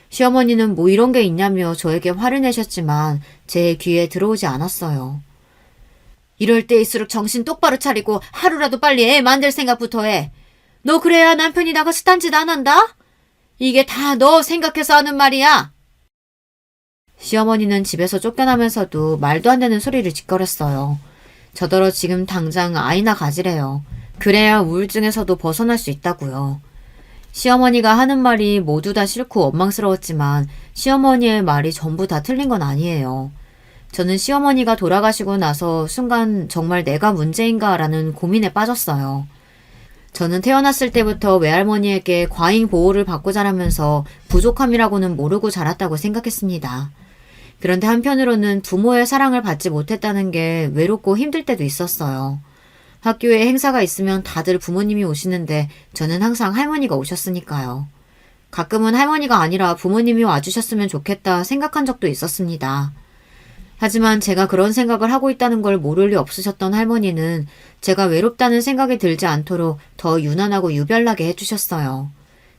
시어머니는 뭐 이런 게 있냐며 저에게 화를 내셨지만 제 귀에 들어오지 않았어요. 이럴 때일수록 정신 똑바로 차리고 하루라도 빨리 애 만들 생각부터 해. 너 그래야 남편이 나가서 딴짓 안 한다? 이게 다 너 생각해서 하는 말이야. 시어머니는 집에서 쫓겨나면서도 말도 안 되는 소리를 짓거렸어요. 저더러 지금 당장 아이나 가지래요. 그래야 우울증에서도 벗어날 수 있다고요. 시어머니가 하는 말이 모두 다 싫고 원망스러웠지만 시어머니의 말이 전부 다 틀린 건 아니에요. 저는 시어머니가 돌아가시고 나서 순간 정말 내가 문제인가라는 고민에 빠졌어요. 저는 태어났을 때부터 외할머니에게 과잉 보호를 받고 자라면서 부족함이라고는 모르고 자랐다고 생각했습니다. 그런데 한편으로는 부모의 사랑을 받지 못했다는 게 외롭고 힘들 때도 있었어요. 학교에 행사가 있으면 다들 부모님이 오시는데 저는 항상 할머니가 오셨으니까요. 가끔은 할머니가 아니라 부모님이 와주셨으면 좋겠다 생각한 적도 있었습니다. 하지만 제가 그런 생각을 하고 있다는 걸 모를 리 없으셨던 할머니는 제가 외롭다는 생각이 들지 않도록 더 유난하고 유별나게 해주셨어요.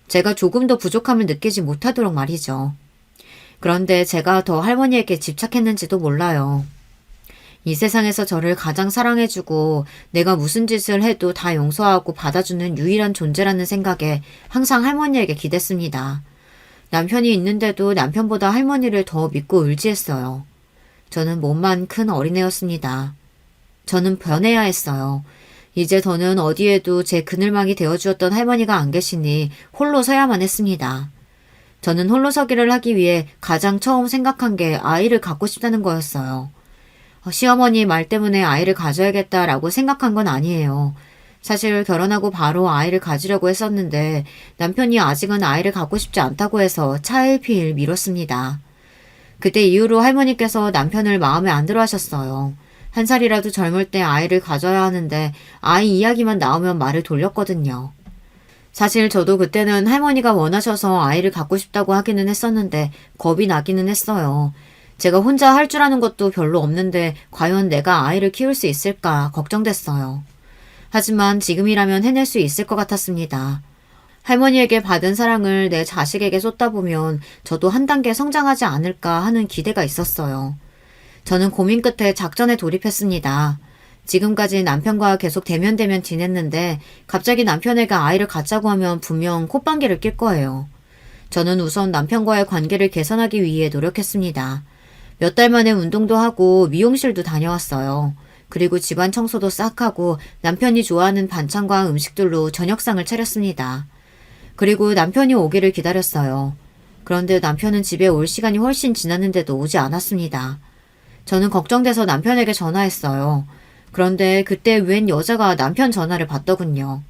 제가 조금 더 부족함을 느끼지 못하도록 말이죠. 그런데 제가 더 할머니에게 집착했는지도 몰라요. 이 세상에서 저를 가장 사랑해주고 내가 무슨 짓을 해도 다 용서하고 받아주는 유일한 존재라는 생각에 항상 할머니에게 기댔습니다. 남편이 있는데도 남편보다 할머니를 더 믿고 의지했어요. 저는 몸만 큰 어린애였습니다. 저는 변해야 했어요. 이제 더는 어디에도 제 그늘막이 되어주었던 할머니가 안 계시니 홀로 서야만 했습니다. 저는 홀로 서기를 하기 위해 가장 처음 생각한 게 아이를 갖고 싶다는 거였어요. 시어머니 말 때문에 아이를 가져야겠다라고 생각한 건 아니에요. 사실 결혼하고 바로 아이를 가지려고 했었는데 남편이 아직은 아이를 갖고 싶지 않다고 해서 차일피일 미뤘습니다. 그때 이후로 할머니께서 남편을 마음에 안 들어 하셨어요. 한 살이라도 젊을 때 아이를 가져야 하는데 아이 이야기만 나오면 말을 돌렸거든요. 사실 저도 그때는 할머니가 원하셔서 아이를 갖고 싶다고 하기는 했었는데 겁이 나기는 했어요. 제가 혼자 할 줄 아는 것도 별로 없는데 과연 내가 아이를 키울 수 있을까 걱정됐어요. 하지만 지금이라면 해낼 수 있을 것 같았습니다. 할머니에게 받은 사랑을 내 자식에게 쏟다 보면 저도 한 단계 성장하지 않을까 하는 기대가 있었어요. 저는 고민 끝에 작전에 돌입했습니다. 지금까지 남편과 계속 대면대면 지냈는데 갑자기 남편에게 아이를 갖자고 하면 분명 콧방귀를 낄 거예요. 저는 우선 남편과의 관계를 개선하기 위해 노력했습니다. 몇 달 만에 운동도 하고 미용실도 다녀왔어요. 그리고 집안 청소도 싹 하고 남편이 좋아하는 반찬과 음식들로 저녁상을 차렸습니다. 그리고 남편이 오기를 기다렸어요. 그런데 남편은 집에 올 시간이 훨씬 지났는데도 오지 않았습니다. 저는 걱정돼서 남편에게 전화했어요. 그런데 그때 웬 여자가 남편 전화를 받더군요.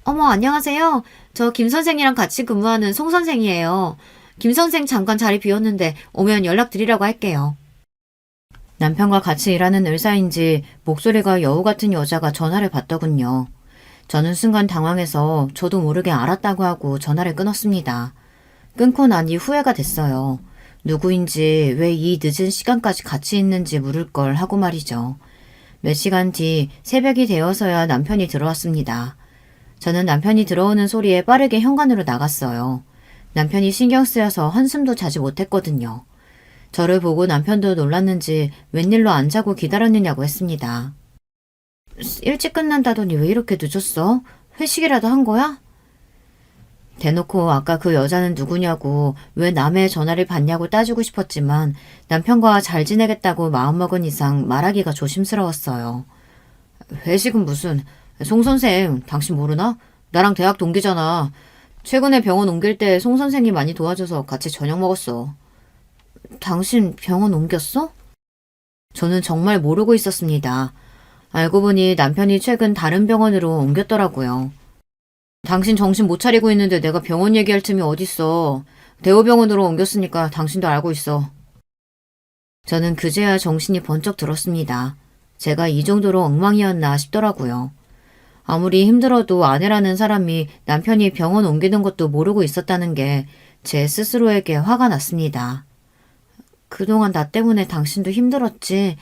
어머, 안녕하세요. 저 김 선생이랑 같이 근무하는 송 선생이에요. 김 선생 잠깐 자리 비었는데 오면 연락드리라고 할게요. 남편과 같이 일하는 의사인지 목소리가 여우 같은 여자가 전화를 받더군요. 저는 순간 당황해서 저도 모르게 알았다고 하고 전화를 끊었습니다. 끊고 나니 후회가 됐어요. 누구인지 왜 이 늦은 시간까지 같이 있는지 물을 걸 하고 말이죠. 몇 시간 뒤 새벽이 되어서야 남편이 들어왔습니다. 저는 남편이 들어오는 소리에 빠르게 현관으로 나갔어요. 남편이 신경 쓰여서 한숨도 자지 못했거든요. 저를 보고 남편도 놀랐는지 웬일로 안 자고 기다렸느냐고 했습니다. 일찍 끝난다더니 왜 이렇게 늦었어? 회식이라도 한 거야? 대놓고 아까 그 여자는 누구냐고 왜 남의 전화를 받냐고 따지고 싶었지만 남편과 잘 지내겠다고 마음먹은 이상 말하기가 조심스러웠어요. 회식은 무슨... 송 선생, 당신 모르나? 나랑 대학 동기잖아. 최근에 병원 옮길 때 송 선생이 많이 도와줘서 같이 저녁 먹었어. 당신 병원 옮겼어? 저는 정말 모르고 있었습니다. 알고 보니 남편이 최근 다른 병원으로 옮겼더라고요. 당신 정신 못 차리고 있는데 내가 병원 얘기할 틈이 어딨어. 대우병원으로 옮겼으니까 당신도 알고 있어. 저는 그제야 정신이 번쩍 들었습니다. 제가 이 정도로 엉망이었나 싶더라고요. 아무리 힘들어도 아내라는 사람이 남편이 병원 옮기는 것도 모르고 있었다는 게 제 스스로에게 화가 났습니다. 그동안 나 때문에 당신도 힘들었지.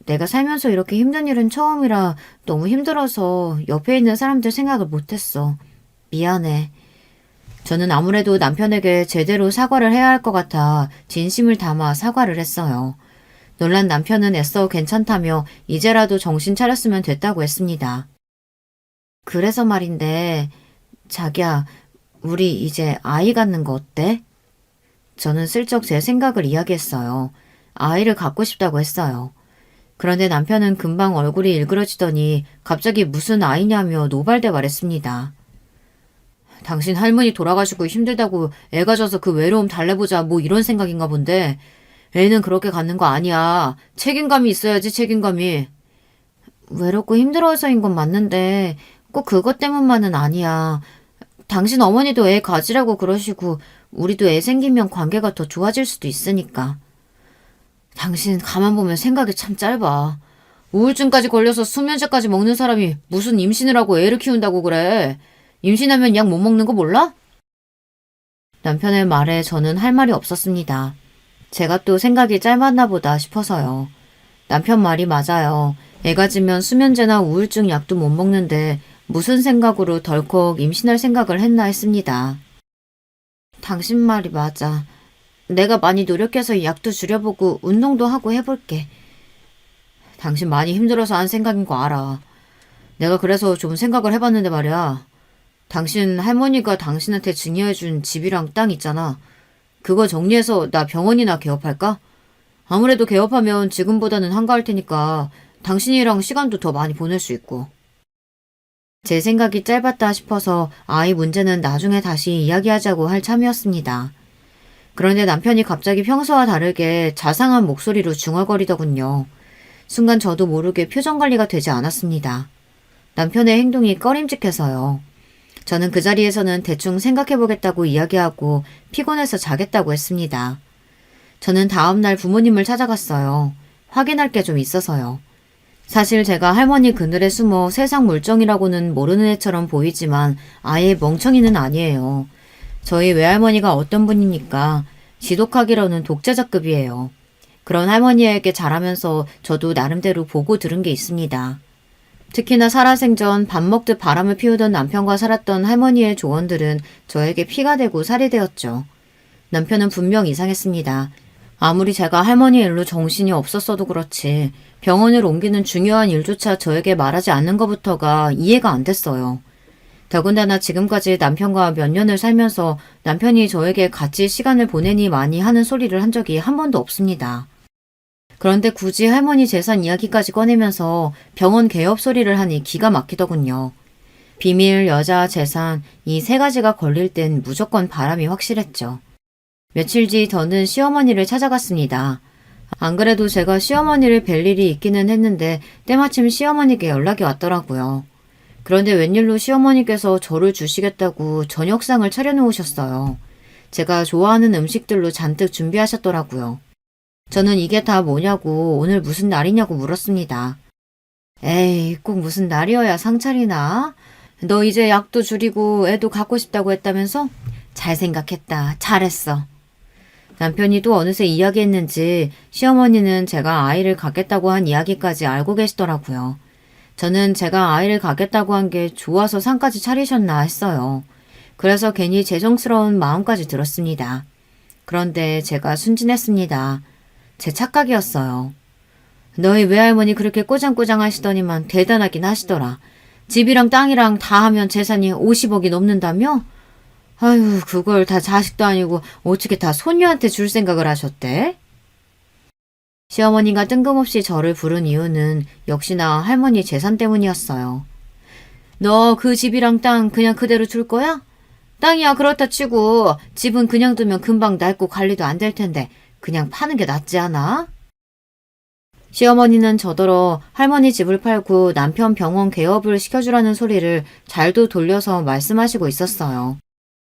내가 살면서 이렇게 힘든 일은 처음이라 너무 힘들어서 옆에 있는 사람들 생각을 못했어. 미안해. 저는 아무래도 남편에게 제대로 사과를 해야 할 것 같아 진심을 담아 사과를 했어요. 놀란 남편은 애써 괜찮다며 이제라도 정신 차렸으면 됐다고 했습니다. 그래서 말인데, 자기야, 우리 이제 아이 갖는 거 어때? 저는 슬쩍 제 생각을 이야기했어요. 아이를 갖고 싶다고 했어요. 그런데 남편은 금방 얼굴이 일그러지더니 갑자기 무슨 아이냐며 노발대 말했습니다. 당신 할머니 돌아가시고 힘들다고 애 가져서 그 외로움 달래보자 뭐 이런 생각인가 본데 애는 그렇게 갖는 거 아니야. 책임감이 있어야지 책임감이. 외롭고 힘들어서인 건 맞는데 꼭 그것 때문만은 아니야. 당신 어머니도 애 가지라고 그러시고 우리도 애 생기면 관계가 더 좋아질 수도 있으니까. 당신 가만 보면 생각이 참 짧아. 우울증까지 걸려서 수면제까지 먹는 사람이 무슨 임신을 하고 애를 키운다고 그래. 임신하면 약 못 먹는 거 몰라? 남편의 말에 저는 할 말이 없었습니다. 제가 또 생각이 짧았나 보다 싶어서요. 남편 말이 맞아요. 애 가지면 수면제나 우울증 약도 못 먹는데 무슨 생각으로 덜컥 임신할 생각을 했나 했습니다. 당신 말이 맞아. 내가 많이 노력해서 약도 줄여보고 운동도 하고 해볼게. 당신 많이 힘들어서 한 생각인 거 알아. 내가 그래서 좀 생각을 해봤는데 말이야. 당신 할머니가 당신한테 증여해준 집이랑 땅 있잖아. 그거 정리해서 나 병원이나 개업할까? 아무래도 개업하면 지금보다는 한가할 테니까 당신이랑 시간도 더 많이 보낼 수 있고. 제 생각이 짧았다 싶어서 아이 문제는 나중에 다시 이야기하자고 할 참이었습니다. 그런데 남편이 갑자기 평소와 다르게 자상한 목소리로 중얼거리더군요. 순간 저도 모르게 표정 관리가 되지 않았습니다. 남편의 행동이 꺼림직해서요. 저는 그 자리에서는 대충 생각해보겠다고 이야기하고 피곤해서 자겠다고 했습니다. 저는 다음날 부모님을 찾아갔어요. 확인할 게 좀 있어서요. 사실 제가 할머니 그늘에 숨어 세상 물정이라고는 모르는 애처럼 보이지만 아예 멍청이는 아니에요. 저희 외할머니가 어떤 분입니까? 지독하기로는 독재자급이에요. 그런 할머니에게 자라면서 저도 나름대로 보고 들은 게 있습니다. 특히나 살아생전 밥 먹듯 바람을 피우던 남편과 살았던 할머니의 조언들은 저에게 피가 되고 살이 되었죠. 남편은 분명 이상했습니다. 아무리 제가 할머니 일로 정신이 없었어도 그렇지 병원을 옮기는 중요한 일조차 저에게 말하지 않는 것부터가 이해가 안 됐어요. 더군다나 지금까지 남편과 몇 년을 살면서 남편이 저에게 같이 시간을 보내니 많이 하는 소리를 한 적이 한 번도 없습니다. 그런데 굳이 할머니 재산 이야기까지 꺼내면서 병원 개업 소리를 하니 기가 막히더군요. 비밀, 여자, 재산 이 세 가지가 걸릴 땐 무조건 바람이 확실했죠. 며칠 뒤 저는 시어머니를 찾아갔습니다. 안 그래도 제가 시어머니를 뵐 일이 있기는 했는데 때마침 시어머니께 연락이 왔더라고요. 그런데 웬일로 시어머니께서 저를 주시겠다고 저녁상을 차려놓으셨어요. 제가 좋아하는 음식들로 잔뜩 준비하셨더라고요. 저는 이게 다 뭐냐고 오늘 무슨 날이냐고 물었습니다. 에이, 꼭 무슨 날이어야 상차리나? 너 이제 약도 줄이고 애도 갖고 싶다고 했다면서? 잘 생각했다. 잘했어. 남편이 또 어느새 이야기했는지 시어머니는 제가 아이를 갖겠다고 한 이야기까지 알고 계시더라고요. 저는 제가 아이를 갖겠다고 한 게 좋아서 상까지 차리셨나 했어요. 그래서 괜히 죄송스러운 마음까지 들었습니다. 그런데 제가 순진했습니다. 제 착각이었어요. 너희 외할머니 그렇게 꼬장꼬장 하시더니만 대단하긴 하시더라. 집이랑 땅이랑 다 하면 재산이 50억이 넘는다며? 아유, 그걸 다 자식도 아니고 어떻게 다 손녀한테 줄 생각을 하셨대? 시어머니가 뜬금없이 저를 부른 이유는 역시나 할머니 재산 때문이었어요. 너 그 집이랑 땅 그냥 그대로 줄 거야? 땅이야 그렇다 치고 집은 그냥 두면 금방 낡고 관리도 안 될 텐데 그냥 파는 게 낫지 않아? 시어머니는 저더러 할머니 집을 팔고 남편 병원 개업을 시켜주라는 소리를 잘도 돌려서 말씀하시고 있었어요.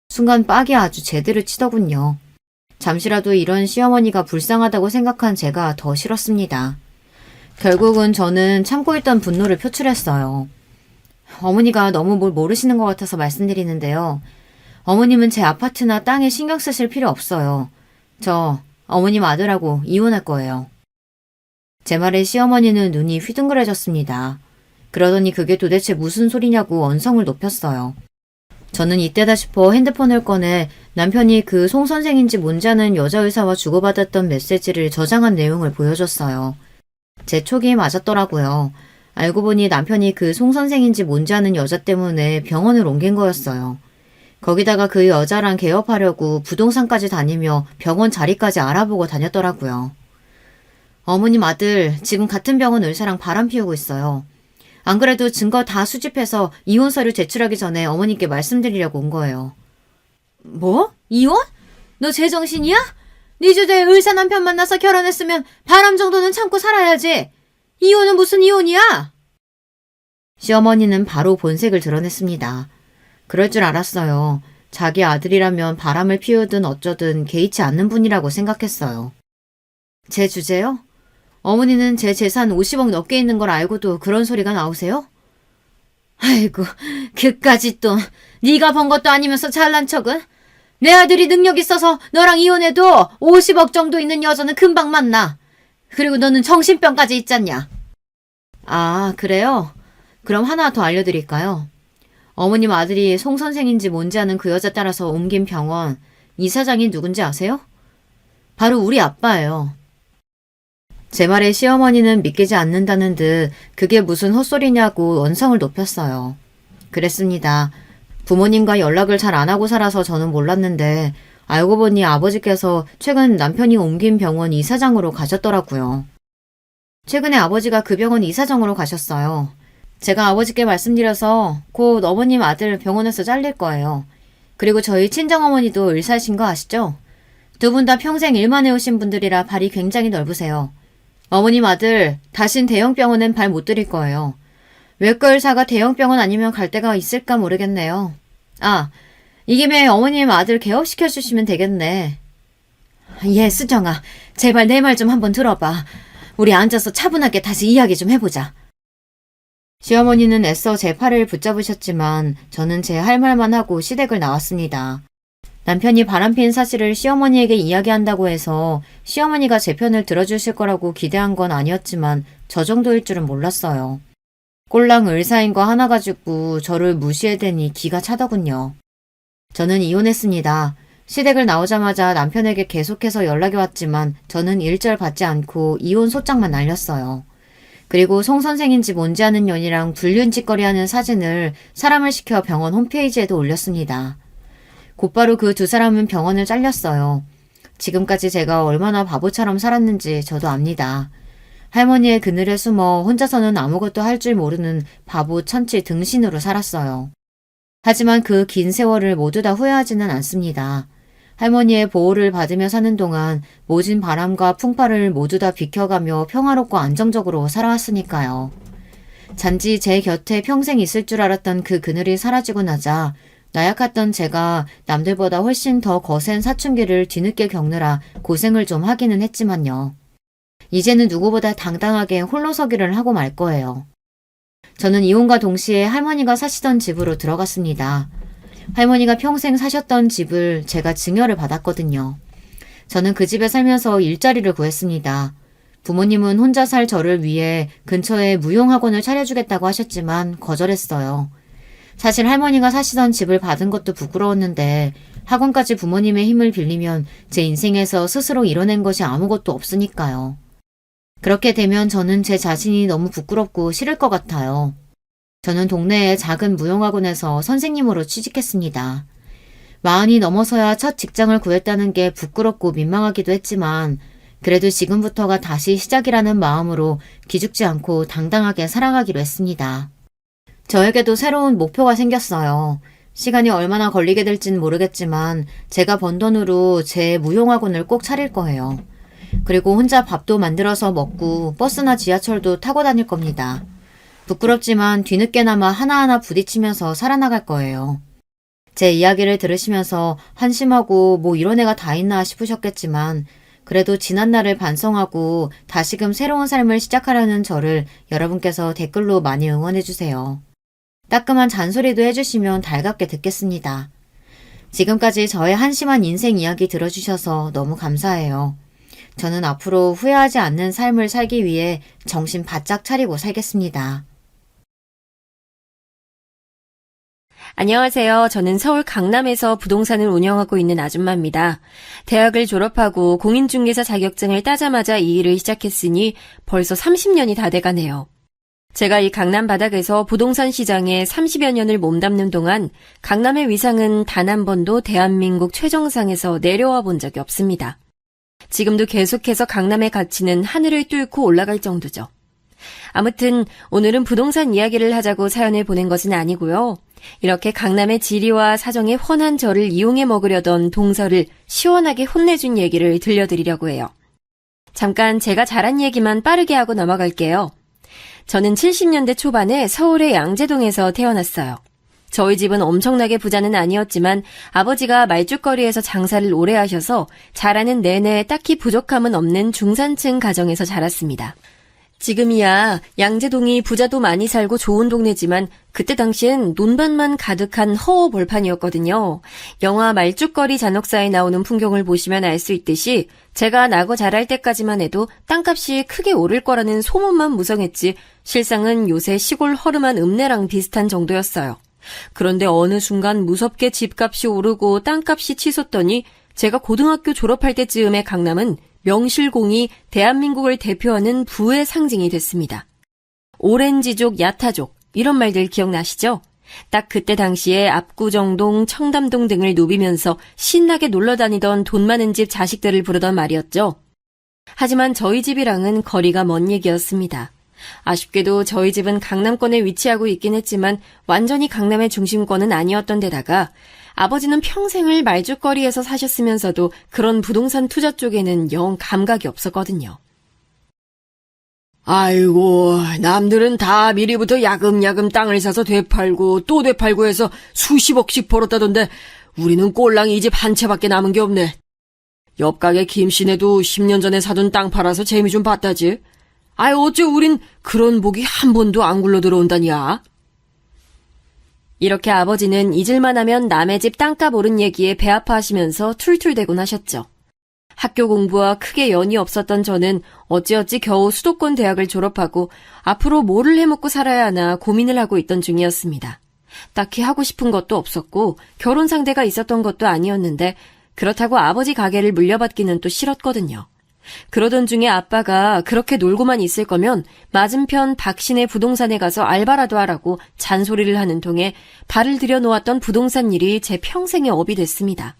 순간 빡이 아주 제대로 치더군요. 잠시라도 이런 시어머니가 불쌍하다고 생각한 제가 더 싫었습니다. 결국은 저는 참고 있던 분노를 표출했어요. 어머니가 너무 뭘 모르시는 것 같아서 말씀드리는데요. 어머님은 제 아파트나 땅에 신경 쓰실 필요 없어요. 저 어머님 아들하고 이혼할 거예요. 제 말에 시어머니는 눈이 휘둥그레졌습니다. 그러더니 그게 도대체 무슨 소리냐고 언성을 높였어요. 저는 이때다 싶어 핸드폰을 꺼내 남편이 그 송 선생인지 뭔지 아는 여자 의사와 주고받았던 메시지를 저장한 내용을 보여줬어요. 제 촉이 맞았더라고요. 알고 보니 남편이 그 송 선생인지 뭔지 아는 여자 때문에 병원을 옮긴 거였어요. 거기다가 그 여자랑 개업하려고 부동산까지 다니며 병원 자리까지 알아보고 다녔더라고요. 어머님 아들 지금 같은 병원 의사랑 바람 피우고 있어요. 안 그래도 증거 다 수집해서 이혼 서류 제출하기 전에 어머님께 말씀드리려고 온 거예요. 뭐? 이혼? 너 제정신이야? 네 주제에 의사 남편 만나서 결혼했으면 바람 정도는 참고 살아야지. 이혼은 무슨 이혼이야? 시어머니는 바로 본색을 드러냈습니다. 그럴 줄 알았어요. 자기 아들이라면 바람을 피우든 어쩌든 개의치 않는 분이라고 생각했어요. 제 주제요? 어머니는 제 재산 50억 넘게 있는 걸 알고도 그런 소리가 나오세요? 아이고, 그까짓 돈 네가 번 것도 아니면서 잘난 척은? 내 아들이 능력 있어서 너랑 이혼해도 50억 정도 있는 여자는 금방 만나. 그리고 너는 정신병까지 있잖냐. 아, 그래요? 그럼 하나 더 알려드릴까요? 어머님 아들이 송 선생인지 뭔지 아는 그 여자 따라서 옮긴 병원 이사장이 누군지 아세요? 바로 우리 아빠예요. 제 말에 시어머니는 믿기지 않는다는 듯 그게 무슨 헛소리냐고 언성을 높였어요. 그랬습니다. 부모님과 연락을 잘 안 하고 살아서 저는 몰랐는데 알고 보니 아버지께서 최근 남편이 옮긴 병원 이사장으로 가셨더라고요. 최근에 아버지가 그 병원 이사장으로 가셨어요. 제가 아버지께 말씀드려서 곧 어머님 아들 병원에서 잘릴 거예요. 그리고 저희 친정어머니도 의사이신 거 아시죠? 두 분 다 평생 일만 해오신 분들이라 발이 굉장히 넓으세요. 어머님 아들 다신 대형병원엔 발 못 들일 거예요. 외과 의사가 대형병원 아니면 갈 데가 있을까 모르겠네요. 아, 이 김에 어머님 아들 개업시켜주시면 되겠네. 예, 수정아. 제발 내 말 좀 한번 들어봐. 우리 앉아서 차분하게 다시 이야기 좀 해보자. 시어머니는 애써 제 팔을 붙잡으셨지만 저는 제 할 말만 하고 시댁을 나왔습니다. 남편이 바람핀 사실을 시어머니에게 이야기한다고 해서 시어머니가 제 편을 들어주실 거라고 기대한 건 아니었지만 저 정도일 줄은 몰랐어요. 꼴랑 의사인 거 하나 가지고 저를 무시해대니 기가 차더군요. 저는 이혼했습니다. 시댁을 나오자마자 남편에게 계속해서 연락이 왔지만 저는 일절 받지 않고 이혼 소장만 날렸어요. 그리고 송 선생인지 뭔지 아는 년이랑 불륜짓거리하는 사진을 사람을 시켜 병원 홈페이지에도 올렸습니다. 곧바로 그 두 사람은 병원을 잘렸어요. 지금까지 제가 얼마나 바보처럼 살았는지 저도 압니다. 할머니의 그늘에 숨어 혼자서는 아무것도 할 줄 모르는 바보 천치 등신으로 살았어요. 하지만 그 긴 세월을 모두 다 후회하지는 않습니다. 할머니의 보호를 받으며 사는 동안 모진 바람과 풍파를 모두 다 비켜가며 평화롭고 안정적으로 살아왔으니까요. 단지 제 곁에 평생 있을 줄 알았던 그 그늘이 사라지고 나자 나약했던 제가 남들보다 훨씬 더 거센 사춘기를 뒤늦게 겪느라 고생을 좀 하기는 했지만요. 이제는 누구보다 당당하게 홀로서기를 하고 말 거예요. 저는 이혼과 동시에 할머니가 사시던 집으로 들어갔습니다. 할머니가 평생 사셨던 집을 제가 증여를 받았거든요. 저는 그 집에 살면서 일자리를 구했습니다. 부모님은 혼자 살 저를 위해 근처에 무용학원을 차려주겠다고 하셨지만 거절했어요. 사실 할머니가 사시던 집을 받은 것도 부끄러웠는데 학원까지 부모님의 힘을 빌리면 제 인생에서 스스로 이뤄낸 것이 아무것도 없으니까요. 그렇게 되면 저는 제 자신이 너무 부끄럽고 싫을 것 같아요. 저는 동네의 작은 무용학원에서 선생님으로 취직했습니다. 40이 넘어서야 첫 직장을 구했다는 게 부끄럽고 민망하기도 했지만 그래도 지금부터가 다시 시작이라는 마음으로 기죽지 않고 당당하게 살아가기로 했습니다. 저에게도 새로운 목표가 생겼어요. 시간이 얼마나 걸리게 될지는 모르겠지만 제가 번 돈으로 제 무용학원을 꼭 차릴 거예요. 그리고 혼자 밥도 만들어서 먹고 버스나 지하철도 타고 다닐 겁니다. 부끄럽지만 뒤늦게나마 하나하나 부딪히면서 살아나갈 거예요. 제 이야기를 들으시면서 한심하고 뭐 이런 애가 다 있나 싶으셨겠지만 그래도 지난날을 반성하고 다시금 새로운 삶을 시작하려는 저를 여러분께서 댓글로 많이 응원해주세요. 따끔한 잔소리도 해주시면 달갑게 듣겠습니다. 지금까지 저의 한심한 인생 이야기 들어주셔서 너무 감사해요. 저는 앞으로 후회하지 않는 삶을 살기 위해 정신 바짝 차리고 살겠습니다. 안녕하세요. 저는 서울 강남에서 부동산을 운영하고 있는 아줌마입니다. 대학을 졸업하고 공인중개사 자격증을 따자마자 이 일을 시작했으니 벌써 30년이 다 돼가네요. 제가 이 강남 바닥에서 부동산 시장에 30여 년을 몸담는 동안 강남의 위상은 단 한 번도 대한민국 최정상에서 내려와 본 적이 없습니다. 지금도 계속해서 강남의 가치는 하늘을 뚫고 올라갈 정도죠. 아무튼 오늘은 부동산 이야기를 하자고 사연을 보낸 것은 아니고요. 이렇게 강남의 지리와 사정에 훤한 저를 이용해 먹으려던 동서를 시원하게 혼내준 얘기를 들려드리려고 해요. 잠깐 제가 잘한 얘기만 빠르게 하고 넘어갈게요. 저는 70년대 초반에 서울의 양재동에서 태어났어요. 저희 집은 엄청나게 부자는 아니었지만 아버지가 말죽거리에서 장사를 오래 하셔서 자라는 내내 딱히 부족함은 없는 중산층 가정에서 자랐습니다. 지금이야 양재동이 부자도 많이 살고 좋은 동네지만 그때 당시엔 논밭만 가득한 허허벌판이었거든요. 영화 말죽거리 잔혹사에 나오는 풍경을 보시면 알 수 있듯이 제가 나고 자랄 때까지만 해도 땅값이 크게 오를 거라는 소문만 무성했지 실상은 요새 시골 허름한 읍내랑 비슷한 정도였어요. 그런데 어느 순간 무섭게 집값이 오르고 땅값이 치솟더니 제가 고등학교 졸업할 때쯤에 강남은 명실공히 대한민국을 대표하는 부의 상징이 됐습니다. 오렌지족, 야타족 이런 말들 기억나시죠? 딱 그때 당시에 압구정동, 청담동 등을 누비면서 신나게 놀러다니던 돈 많은 집 자식들을 부르던 말이었죠. 하지만 저희 집이랑은 거리가 먼 얘기였습니다. 아쉽게도 저희 집은 강남권에 위치하고 있긴 했지만 완전히 강남의 중심권은 아니었던 데다가 아버지는 평생을 말죽거리에서 사셨으면서도 그런 부동산 투자 쪽에는 영 감각이 없었거든요. 아이고, 남들은 다 미리부터 야금야금 땅을 사서 되팔고 또 되팔고 해서 수십억씩 벌었다던데 우리는 꼴랑 이 집 한 채밖에 남은 게 없네. 옆가게 김씨네도 10년 전에 사둔 땅 팔아서 재미 좀 봤다지. 아이 어째 우린 그런 복이 한 번도 안 굴러 들어온다냐. 이렇게 아버지는 잊을만 하면 남의 집 땅값 오른 얘기에 배 아파하시면서 툴툴대곤 하셨죠. 학교 공부와 크게 연이 없었던 저는 어찌어찌 겨우 수도권 대학을 졸업하고 앞으로 뭐를 해먹고 살아야 하나 고민을 하고 있던 중이었습니다. 딱히 하고 싶은 것도 없었고 결혼 상대가 있었던 것도 아니었는데 그렇다고 아버지 가게를 물려받기는 또 싫었거든요. 그러던 중에 아빠가 그렇게 놀고만 있을 거면 맞은편 박신의 부동산에 가서 알바라도 하라고 잔소리를 하는 통에 발을 들여놓았던 부동산 일이 제 평생의 업이 됐습니다.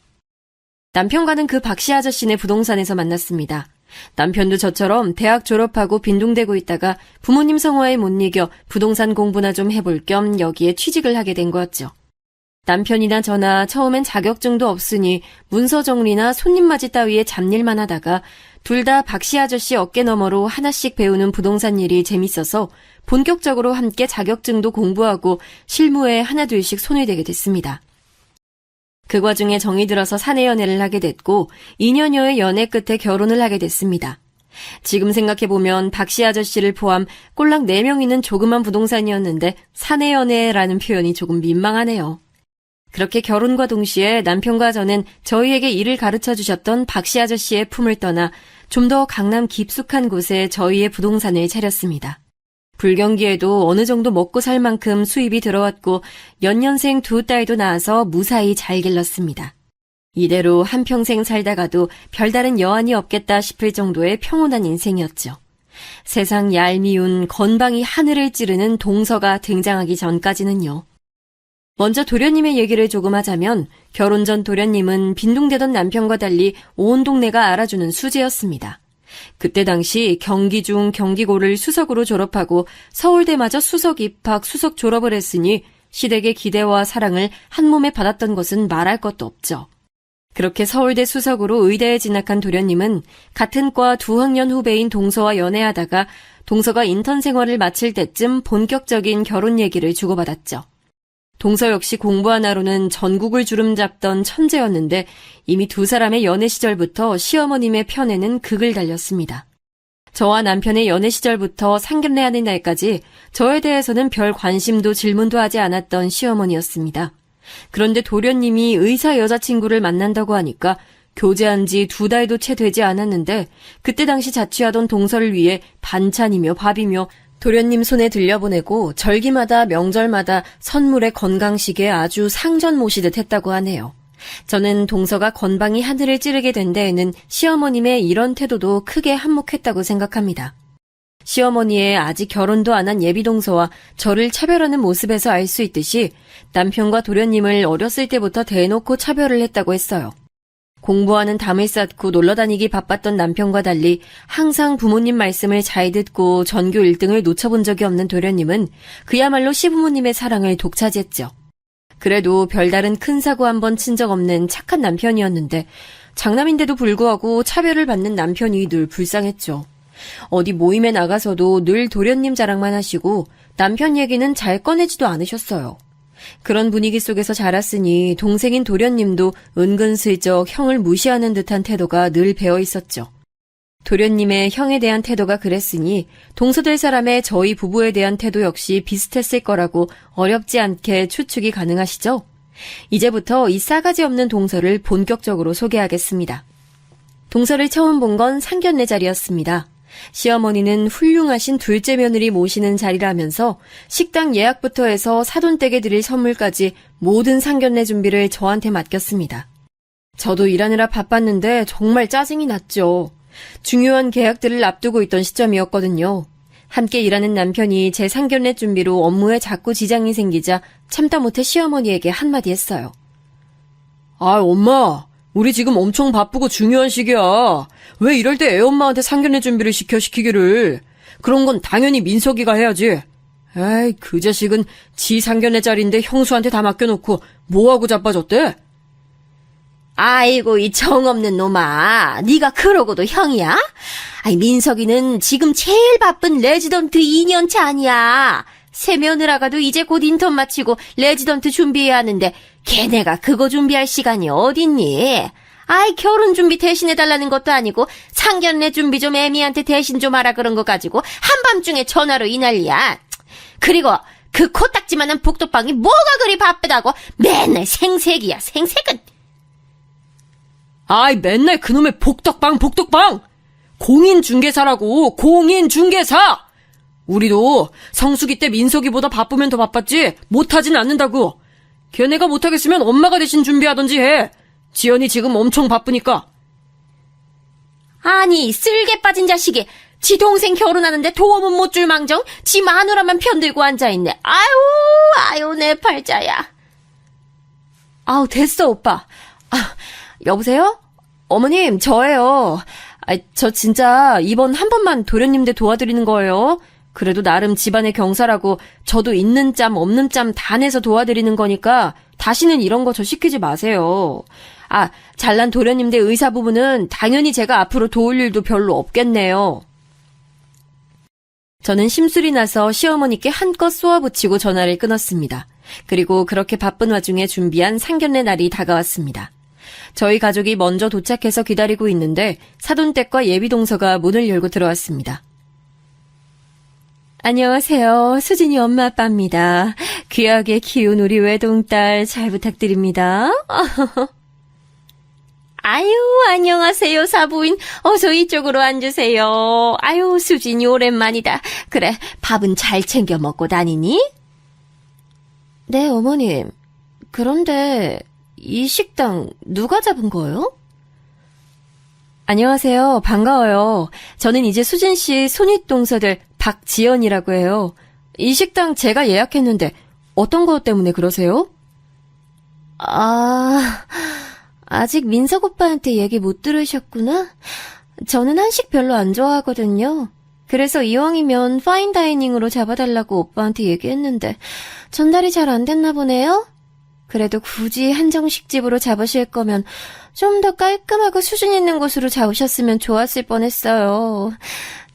남편과는 그 박씨 아저씨네 부동산에서 만났습니다. 남편도 저처럼 대학 졸업하고 빈둥대고 있다가 부모님 성화에 못 이겨 부동산 공부나 좀 해볼 겸 여기에 취직을 하게 된 거였죠. 남편이나 저나 처음엔 자격증도 없으니 문서 정리나 손님 맞이 따위에 잡일만 하다가 둘 다 박씨 아저씨 어깨 너머로 하나씩 배우는 부동산 일이 재밌어서 본격적으로 함께 자격증도 공부하고 실무에 하나둘씩 손을 대게 됐습니다. 그 과중에 정이 들어서 사내 연애를 하게 됐고 2년여의 연애 끝에 결혼을 하게 됐습니다. 지금 생각해보면 박씨 아저씨를 포함 꼴랑 4명 있는 조그만 부동산이었는데 사내 연애라는 표현이 조금 민망하네요. 그렇게 결혼과 동시에 남편과 저는 저희에게 일을 가르쳐 주셨던 박씨 아저씨의 품을 떠나 좀 더 강남 깊숙한 곳에 저희의 부동산을 차렸습니다. 불경기에도 어느 정도 먹고 살 만큼 수입이 들어왔고 연년생 2딸도 낳아서 무사히 잘 길렀습니다. 이대로 한평생 살다가도 별다른 여한이 없겠다 싶을 정도의 평온한 인생이었죠. 세상 얄미운 건방이 하늘을 찌르는 동서가 등장하기 전까지는요. 먼저 도련님의 얘기를 조금 하자면 결혼 전 도련님은 빈둥대던 남편과 달리 온 동네가 알아주는 수재였습니다. 그때 당시 경기 중 경기고를 수석으로 졸업하고 서울대마저 수석 입학, 수석 졸업을 했으니 시댁의 기대와 사랑을 한 몸에 받았던 것은 말할 것도 없죠. 그렇게 서울대 수석으로 의대에 진학한 도련님은 같은 과 2학년 후배인 동서와 연애하다가 동서가 인턴 생활을 마칠 때쯤 본격적인 결혼 얘기를 주고받았죠. 동서 역시 공부 하나로는 전국을 주름잡던 천재였는데 이미 두 사람의 연애 시절부터 시어머님의 편에는 극을 달렸습니다. 저와 남편의 연애 시절부터 상견례하는 날까지 저에 대해서는 별 관심도 질문도 하지 않았던 시어머니였습니다. 그런데 도련님이 의사 여자친구를 만난다고 하니까 교제한 지 2달도 채 되지 않았는데 그때 당시 자취하던 동서를 위해 반찬이며 밥이며 도련님 손에 들려보내고 절기마다 명절마다 선물의 건강식에 아주 상전 모시듯 했다고 하네요. 저는 동서가 건방이 하늘을 찌르게 된 데에는 시어머님의 이런 태도도 크게 한몫했다고 생각합니다. 시어머니의 아직 결혼도 안 한 예비동서와 저를 차별하는 모습에서 알 수 있듯이 남편과 도련님을 어렸을 때부터 대놓고 차별을 했다고 했어요. 공부하는 담을 쌓고 놀러다니기 바빴던 남편과 달리 항상 부모님 말씀을 잘 듣고 전교 1등을 놓쳐본 적이 없는 도련님은 그야말로 시부모님의 사랑을 독차지했죠. 그래도 별다른 큰 사고 한 번 친 적 없는 착한 남편이었는데 장남인데도 불구하고 차별을 받는 남편이 늘 불쌍했죠. 어디 모임에 나가서도 늘 도련님 자랑만 하시고 남편 얘기는 잘 꺼내지도 않으셨어요. 그런 분위기 속에서 자랐으니 동생인 도련님도 은근슬쩍 형을 무시하는 듯한 태도가 늘 배어 있었죠. 도련님의 형에 대한 태도가 그랬으니 동서될 사람의 저희 부부에 대한 태도 역시 비슷했을 거라고 어렵지 않게 추측이 가능하시죠? 이제부터 이 싸가지 없는 동서를 본격적으로 소개하겠습니다. 동서를 처음 본 건 상견례 자리였습니다. 시어머니는 훌륭하신 둘째 며느리 모시는 자리라면서 식당 예약부터 해서 사돈댁에 드릴 선물까지 모든 상견례 준비를 저한테 맡겼습니다. 저도 일하느라 바빴는데 정말 짜증이 났죠. 중요한 계약들을 앞두고 있던 시점이었거든요. 함께 일하는 남편이 제 상견례 준비로 업무에 자꾸 지장이 생기자 참다 못해 시어머니에게 한마디 했어요. 아, 엄마, 우리 지금 엄청 바쁘고 중요한 시기야. 왜 이럴 때 애엄마한테 상견례 준비를 시키기를. 그런 건 당연히 민석이가 해야지. 에이, 그 자식은 지 상견례 자리인데 형수한테 다 맡겨놓고 뭐하고 자빠졌대? 아이고 이 정없는 놈아, 네가 그러고도 형이야? 아이 민석이는 지금 제일 바쁜 레지던트 2년차 아니야. 새 며느라가도 이제 곧 인턴 마치고 레지던트 준비해야 하는데 걔네가 그거 준비할 시간이 어딨니? 아이 결혼 준비 대신해달라는 것도 아니고 상견례 준비 좀 애미한테 대신 좀 하라 그런 거 가지고 한밤중에 전화로 이 난리야. 그리고 그 코딱지만한 복도방이 뭐가 그리 바쁘다고 맨날 생색이야 생색은. 아이, 맨날 그놈의 복덕방! 공인중개사라고! 공인중개사! 우리도 성수기 때 민석이보다 바쁘면 더 바빴지 못하진 않는다고. 걔네가 못하겠으면 엄마가 대신 준비하던지 해. 지연이 지금 엄청 바쁘니까. 아니 쓸개 빠진 자식이 지 동생 결혼하는데 도움은 못 줄 망정 지 마누라만 편들고 앉아있네. 아유 내 팔자야. 아우 됐어 오빠. 여보세요? 어머님 저예요. 저 진짜 이번 한 번만 도련님 대 도와드리는 거예요. 그래도 나름 집안의 경사라고 저도 있는 짬 없는 짬 다 내서 도와드리는 거니까 다시는 이런 거 저 시키지 마세요. 아, 잘난 도련님 대 의사 부부는 당연히 제가 앞으로 도울 일도 별로 없겠네요. 저는 심술이 나서 시어머니께 한껏 쏘아붙이고 전화를 끊었습니다. 그리고 그렇게 바쁜 와중에 준비한 상견례 날이 다가왔습니다. 저희 가족이 먼저 도착해서 기다리고 있는데 사돈댁과 예비동서가 문을 열고 들어왔습니다. 안녕하세요. 수진이 엄마 아빠입니다. 귀하게 키운 우리 외동딸 잘 부탁드립니다. 아유, 안녕하세요, 사부인. 어서 이쪽으로 앉으세요. 아유, 수진이 오랜만이다. 그래, 밥은 잘 챙겨 먹고 다니니? 네, 어머님. 그런데 이 식당 누가 잡은 거예요? 안녕하세요. 반가워요. 저는 이제 수진 씨 손윗동서들 박지연이라고 해요. 이 식당 제가 예약했는데 어떤 것 때문에 그러세요? 아직 민석 오빠한테 얘기 못 들으셨구나? 저는 한식 별로 안 좋아하거든요. 그래서 이왕이면 파인다이닝으로 잡아달라고 오빠한테 얘기했는데 전달이 잘 안 됐나 보네요? 그래도 굳이 한정식집으로 잡으실 거면 좀 더 깔끔하고 수준 있는 곳으로 잡으셨으면 좋았을 뻔했어요.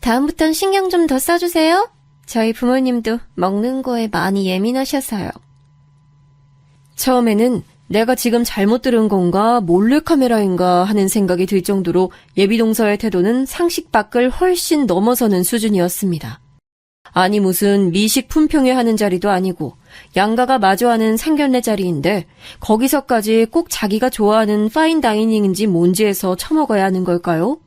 다음부턴 신경 좀 더 써주세요. 저희 부모님도 먹는 거에 많이 예민하셔서요. 처음에는 내가 지금 잘못 들은 건가 몰래카메라인가 하는 생각이 들 정도로 예비동서의 태도는 상식 밖을 훨씬 넘어서는 수준이었습니다. 아니 무슨 미식 품평회 하는 자리도 아니고 양가가 마주하는 상견례 자리인데 거기서까지 꼭 자기가 좋아하는 파인다이닝인지 뭔지 해서 처먹어야 하는 걸까요?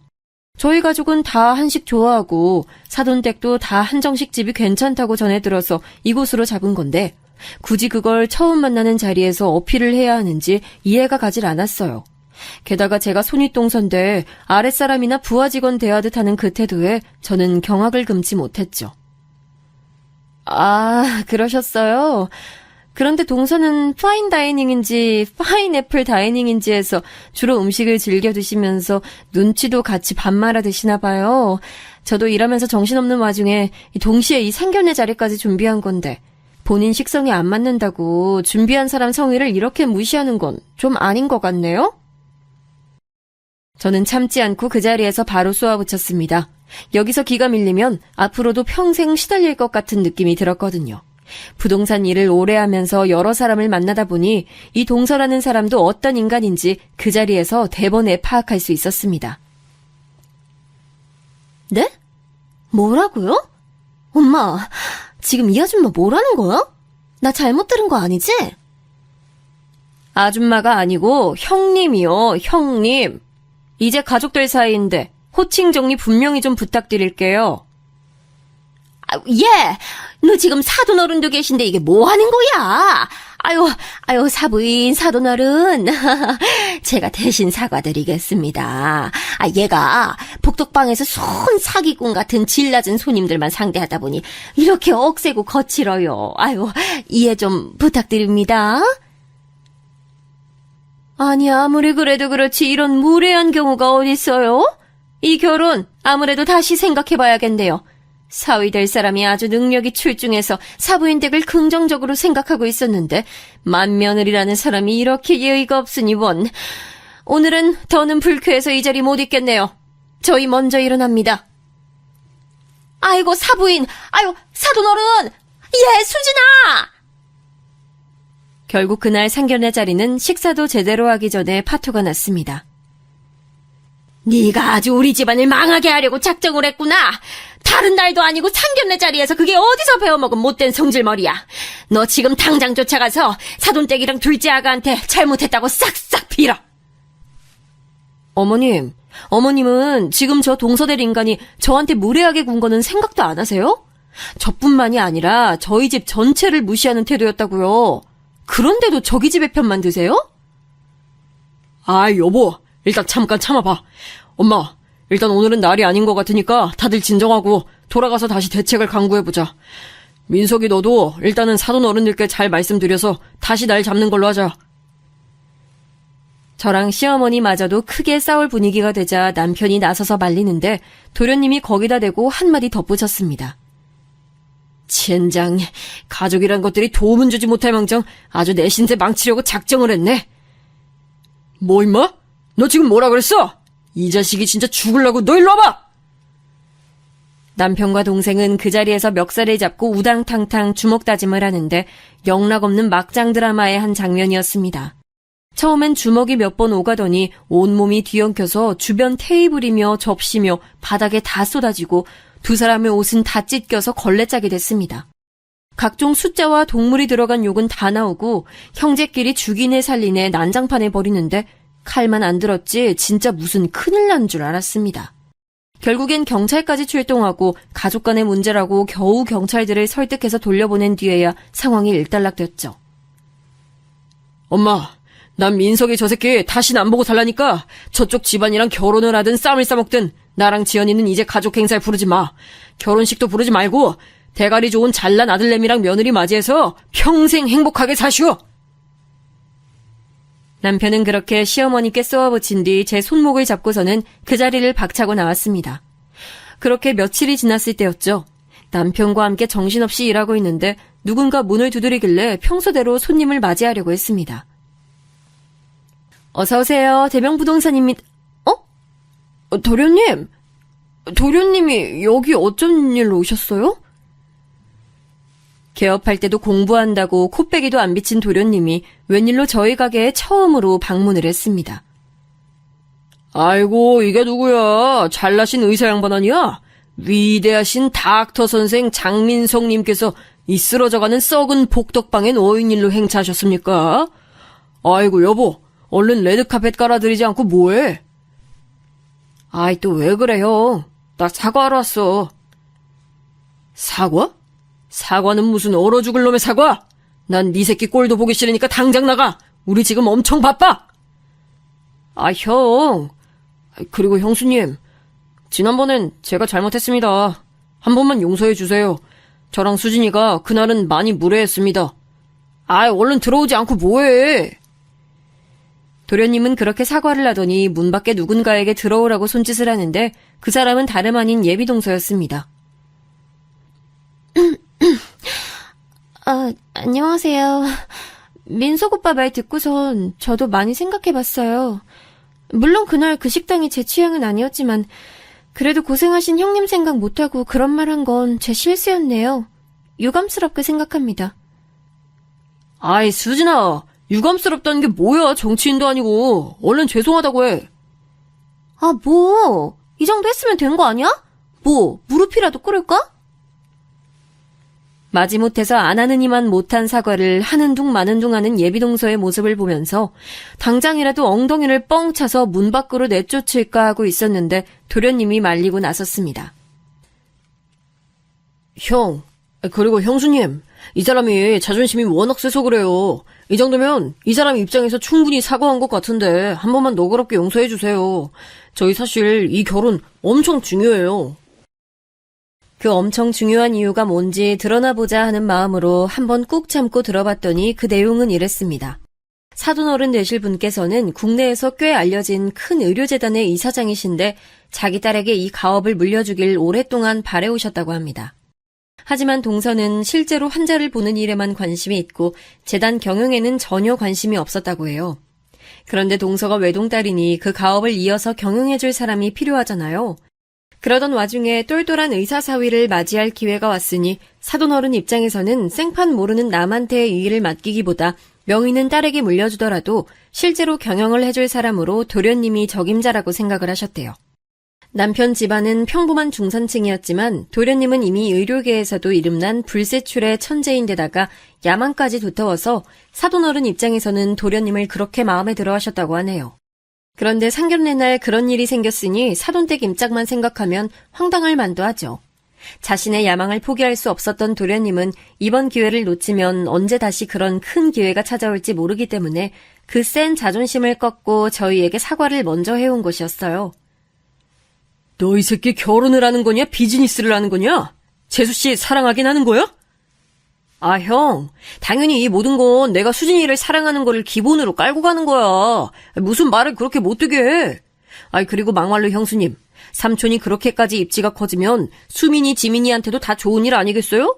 저희 가족은 다 한식 좋아하고 사돈댁도 다 한정식집이 괜찮다고 전해 들어서 이곳으로 잡은 건데 굳이 그걸 처음 만나는 자리에서 어필을 해야 하는지 이해가 가질 않았어요. 게다가 제가 손윗동서인데 아랫사람이나 부하 직원 대하듯 하는 그 태도에 저는 경악을 금치 못했죠. 아, 그러셨어요? 그런데 동서는 파인다이닝인지 파인애플 다이닝인지 해서 주로 음식을 즐겨 드시면서 눈치도 같이 밥 말아 드시나 봐요. 저도 일하면서 정신없는 와중에 동시에 이 상견례 자리까지 준비한 건데 본인 식성이 안 맞는다고 준비한 사람 성의를 이렇게 무시하는 건 좀 아닌 것 같네요? 저는 참지 않고 그 자리에서 바로 쏘아붙였습니다. 여기서 기가 밀리면 앞으로도 평생 시달릴 것 같은 느낌이 들었거든요. 부동산 일을 오래 하면서 여러 사람을 만나다 보니 이 동서라는 사람도 어떤 인간인지 그 자리에서 대번에 파악할 수 있었습니다. 네? 뭐라고요? 엄마, 지금 이 아줌마 뭐라는 거야? 나 잘못 들은 거 아니지? 아줌마가 아니고 형님이요, 형님. 이제 가족들 사이인데 호칭 정리 분명히 좀 부탁드릴게요. 예, 너 지금 사돈어른도 계신데 이게 뭐 하는 거야? 아유, 사부인, 사돈어른. 제가 대신 사과드리겠습니다. 얘가 복덕방에서 손 사기꾼 같은 질 낮은 손님들만 상대하다 보니 이렇게 억세고 거칠어요. 아유, 이해 좀 부탁드립니다. 아니, 아무리 그래도 그렇지 이런 무례한 경우가 어딨어요? 이 결혼 아무래도 다시 생각해봐야겠네요. 사위 될 사람이 아주 능력이 출중해서 사부인 댁을 긍정적으로 생각하고 있었는데 맏며느리라는 사람이 이렇게 예의가 없으니 원. 오늘은 더는 불쾌해서 이 자리 못 있겠네요. 저희 먼저 일어납니다. 아이고, 사부인, 사돈어른, 예, 수진아! 결국 그날 상견례 자리는 식사도 제대로 하기 전에 파토가 났습니다. 네가 아주 우리 집안을 망하게 하려고 작정을 했구나. 다른 날도 아니고 상견례 자리에서 그게 어디서 배워먹은 못된 성질머리야. 너 지금 당장 쫓아가서 사돈댁이랑 둘째 아가한테 잘못했다고 싹싹 빌어. 어머님은 지금 저 동서될 인간이 저한테 무례하게 군 거는 생각도 안 하세요? 저뿐만이 아니라 저희 집 전체를 무시하는 태도였다고요. 그런데도 저기 집의 편만 드세요? 여보, 일단 잠깐 참아봐. 엄마, 일단 오늘은 날이 아닌 것 같으니까 다들 진정하고 돌아가서 다시 대책을 강구해보자. 민석이 너도 일단은 사돈 어른들께 잘 말씀드려서 다시 날 잡는 걸로 하자. 저랑 시어머니마저도 크게 싸울 분위기가 되자 남편이 나서서 말리는데 도련님이 거기다 대고 한마디 덧붙였습니다. 젠장, 가족이란 것들이 도움은 주지 못할 망정 아주 내 신세 망치려고 작정을 했네. 뭐 임마? 너 지금 뭐라 그랬어? 이 자식이 진짜 죽으려고. 너 일로 와봐! 남편과 동생은 그 자리에서 멱살을 잡고 우당탕탕 주먹다짐을 하는데 영락없는 막장 드라마의 한 장면이었습니다. 처음엔 주먹이 몇 번 오가더니 온몸이 뒤엉켜서 주변 테이블이며 접시며 바닥에 다 쏟아지고 두 사람의 옷은 다 찢겨서 걸레짝이 됐습니다. 각종 숫자와 동물이 들어간 욕은 다 나오고 형제끼리 죽이네 살리네 난장판에 버리는데 칼만 안 들었지 진짜 무슨 큰일 난 줄 알았습니다. 결국엔 경찰까지 출동하고 가족 간의 문제라고 겨우 경찰들을 설득해서 돌려보낸 뒤에야 상황이 일단락됐죠. 엄마, 난 민석이 저 새끼 다신 안 보고 달라니까 저쪽 집안이랑 결혼을 하든 쌈을 싸먹든 나랑 지연이는 이제 가족 행사에 부르지 마. 결혼식도 부르지 말고 대가리 좋은 잘난 아들내미랑 며느리 맞이해서 평생 행복하게 사시오. 남편은 그렇게 시어머니께 쏘아붙인 뒤 제 손목을 잡고서는 그 자리를 박차고 나왔습니다. 그렇게 며칠이 지났을 때였죠. 남편과 함께 정신없이 일하고 있는데 누군가 문을 두드리길래 평소대로 손님을 맞이하려고 했습니다. 어서 오세요. 대명부동산입니다. 도련님? 도련님이 여기 어쩐 일로 오셨어요? 개업할 때도 공부한다고 코빼기도 안 비친 도련님이 웬일로 저희 가게에 처음으로 방문을 했습니다. 아이고, 이게 누구야? 잘나신 의사 양반 아니야? 위대하신 닥터 선생 장민성님께서 이 쓰러져가는 썩은 복덕방엔 어인일로 행차하셨습니까? 아이고, 여보, 얼른 레드카펫 깔아드리지 않고 뭐해? 아이, 또 왜 그래, 형? 나 사과하러 왔어. 사과? 사과는 무슨 얼어 죽을 놈의 사과? 난 네 새끼 꼴도 보기 싫으니까 당장 나가. 우리 지금 엄청 바빠. 아, 형. 그리고 형수님, 지난번엔 제가 잘못했습니다. 한 번만 용서해 주세요. 저랑 수진이가 그날은 많이 무례했습니다. 아, 얼른 들어오지 않고 뭐해? 도련님은 그렇게 사과를 하더니 문 밖에 누군가에게 들어오라고 손짓을 하는데 그 사람은 다름 아닌 예비동서였습니다. 안녕하세요. 민석 오빠 말 듣고선 저도 많이 생각해봤어요. 물론 그날 그 식당이 제 취향은 아니었지만 그래도 고생하신 형님 생각 못하고 그런 말 한 건 제 실수였네요. 유감스럽게 생각합니다. 아이, 수진아. 유감스럽다는 게 뭐야? 정치인도 아니고. 얼른 죄송하다고 해. 아, 뭐? 이 정도 했으면 된 거 아니야? 뭐, 무릎이라도 꿇을까? 마지못해서 안 하느니만 못한 사과를 하는 둥 마는 둥 하는 예비동서의 모습을 보면서 당장이라도 엉덩이를 뻥 차서 문 밖으로 내쫓을까 하고 있었는데 도련님이 말리고 나섰습니다. 형, 그리고 형수님, 이 사람이 자존심이 워낙 세서 그래요. 이 정도면 이 사람 입장에서 충분히 사과한 것 같은데 한 번만 너그럽게 용서해 주세요. 저희 사실 이 결혼 엄청 중요해요. 그 엄청 중요한 이유가 뭔지 드러나보자 하는 마음으로 한번 꾹 참고 들어봤더니 그 내용은 이랬습니다. 사돈어른 되실 분께서는 국내에서 꽤 알려진 큰 의료재단의 이사장이신데 자기 딸에게 이 가업을 물려주길 오랫동안 바래오셨다고 합니다. 하지만 동서는 실제로 환자를 보는 일에만 관심이 있고 재단 경영에는 전혀 관심이 없었다고 해요. 그런데 동서가 외동딸이니 그 가업을 이어서 경영해줄 사람이 필요하잖아요. 그러던 와중에 똘똘한 의사사위를 맞이할 기회가 왔으니 사돈어른 입장에서는 생판 모르는 남한테 이 일을 맡기기보다 명의는 딸에게 물려주더라도 실제로 경영을 해줄 사람으로 도련님이 적임자라고 생각을 하셨대요. 남편 집안은 평범한 중산층이었지만 도련님은 이미 의료계에서도 이름난 불세출의 천재인데다가 야망까지 두터워서 사돈어른 입장에서는 도련님을 그렇게 마음에 들어 하셨다고 하네요. 그런데 상견례 날 그런 일이 생겼으니 사돈댁 임짝만 생각하면 황당할 만도 하죠. 자신의 야망을 포기할 수 없었던 도련님은 이번 기회를 놓치면 언제 다시 그런 큰 기회가 찾아올지 모르기 때문에 그 센 자존심을 꺾고 저희에게 사과를 먼저 해온 것이었어요. 너 이 새끼 결혼을 하는 거냐? 비즈니스를 하는 거냐? 재수씨 사랑하긴 하는 거야? 아, 형. 당연히 이 모든 건 내가 수진이를 사랑하는 거를 기본으로 깔고 가는 거야. 무슨 말을 그렇게 못되게 해. 아이, 그리고 막말로 형수님. 삼촌이 그렇게까지 입지가 커지면 수민이 지민이한테도 다 좋은 일 아니겠어요?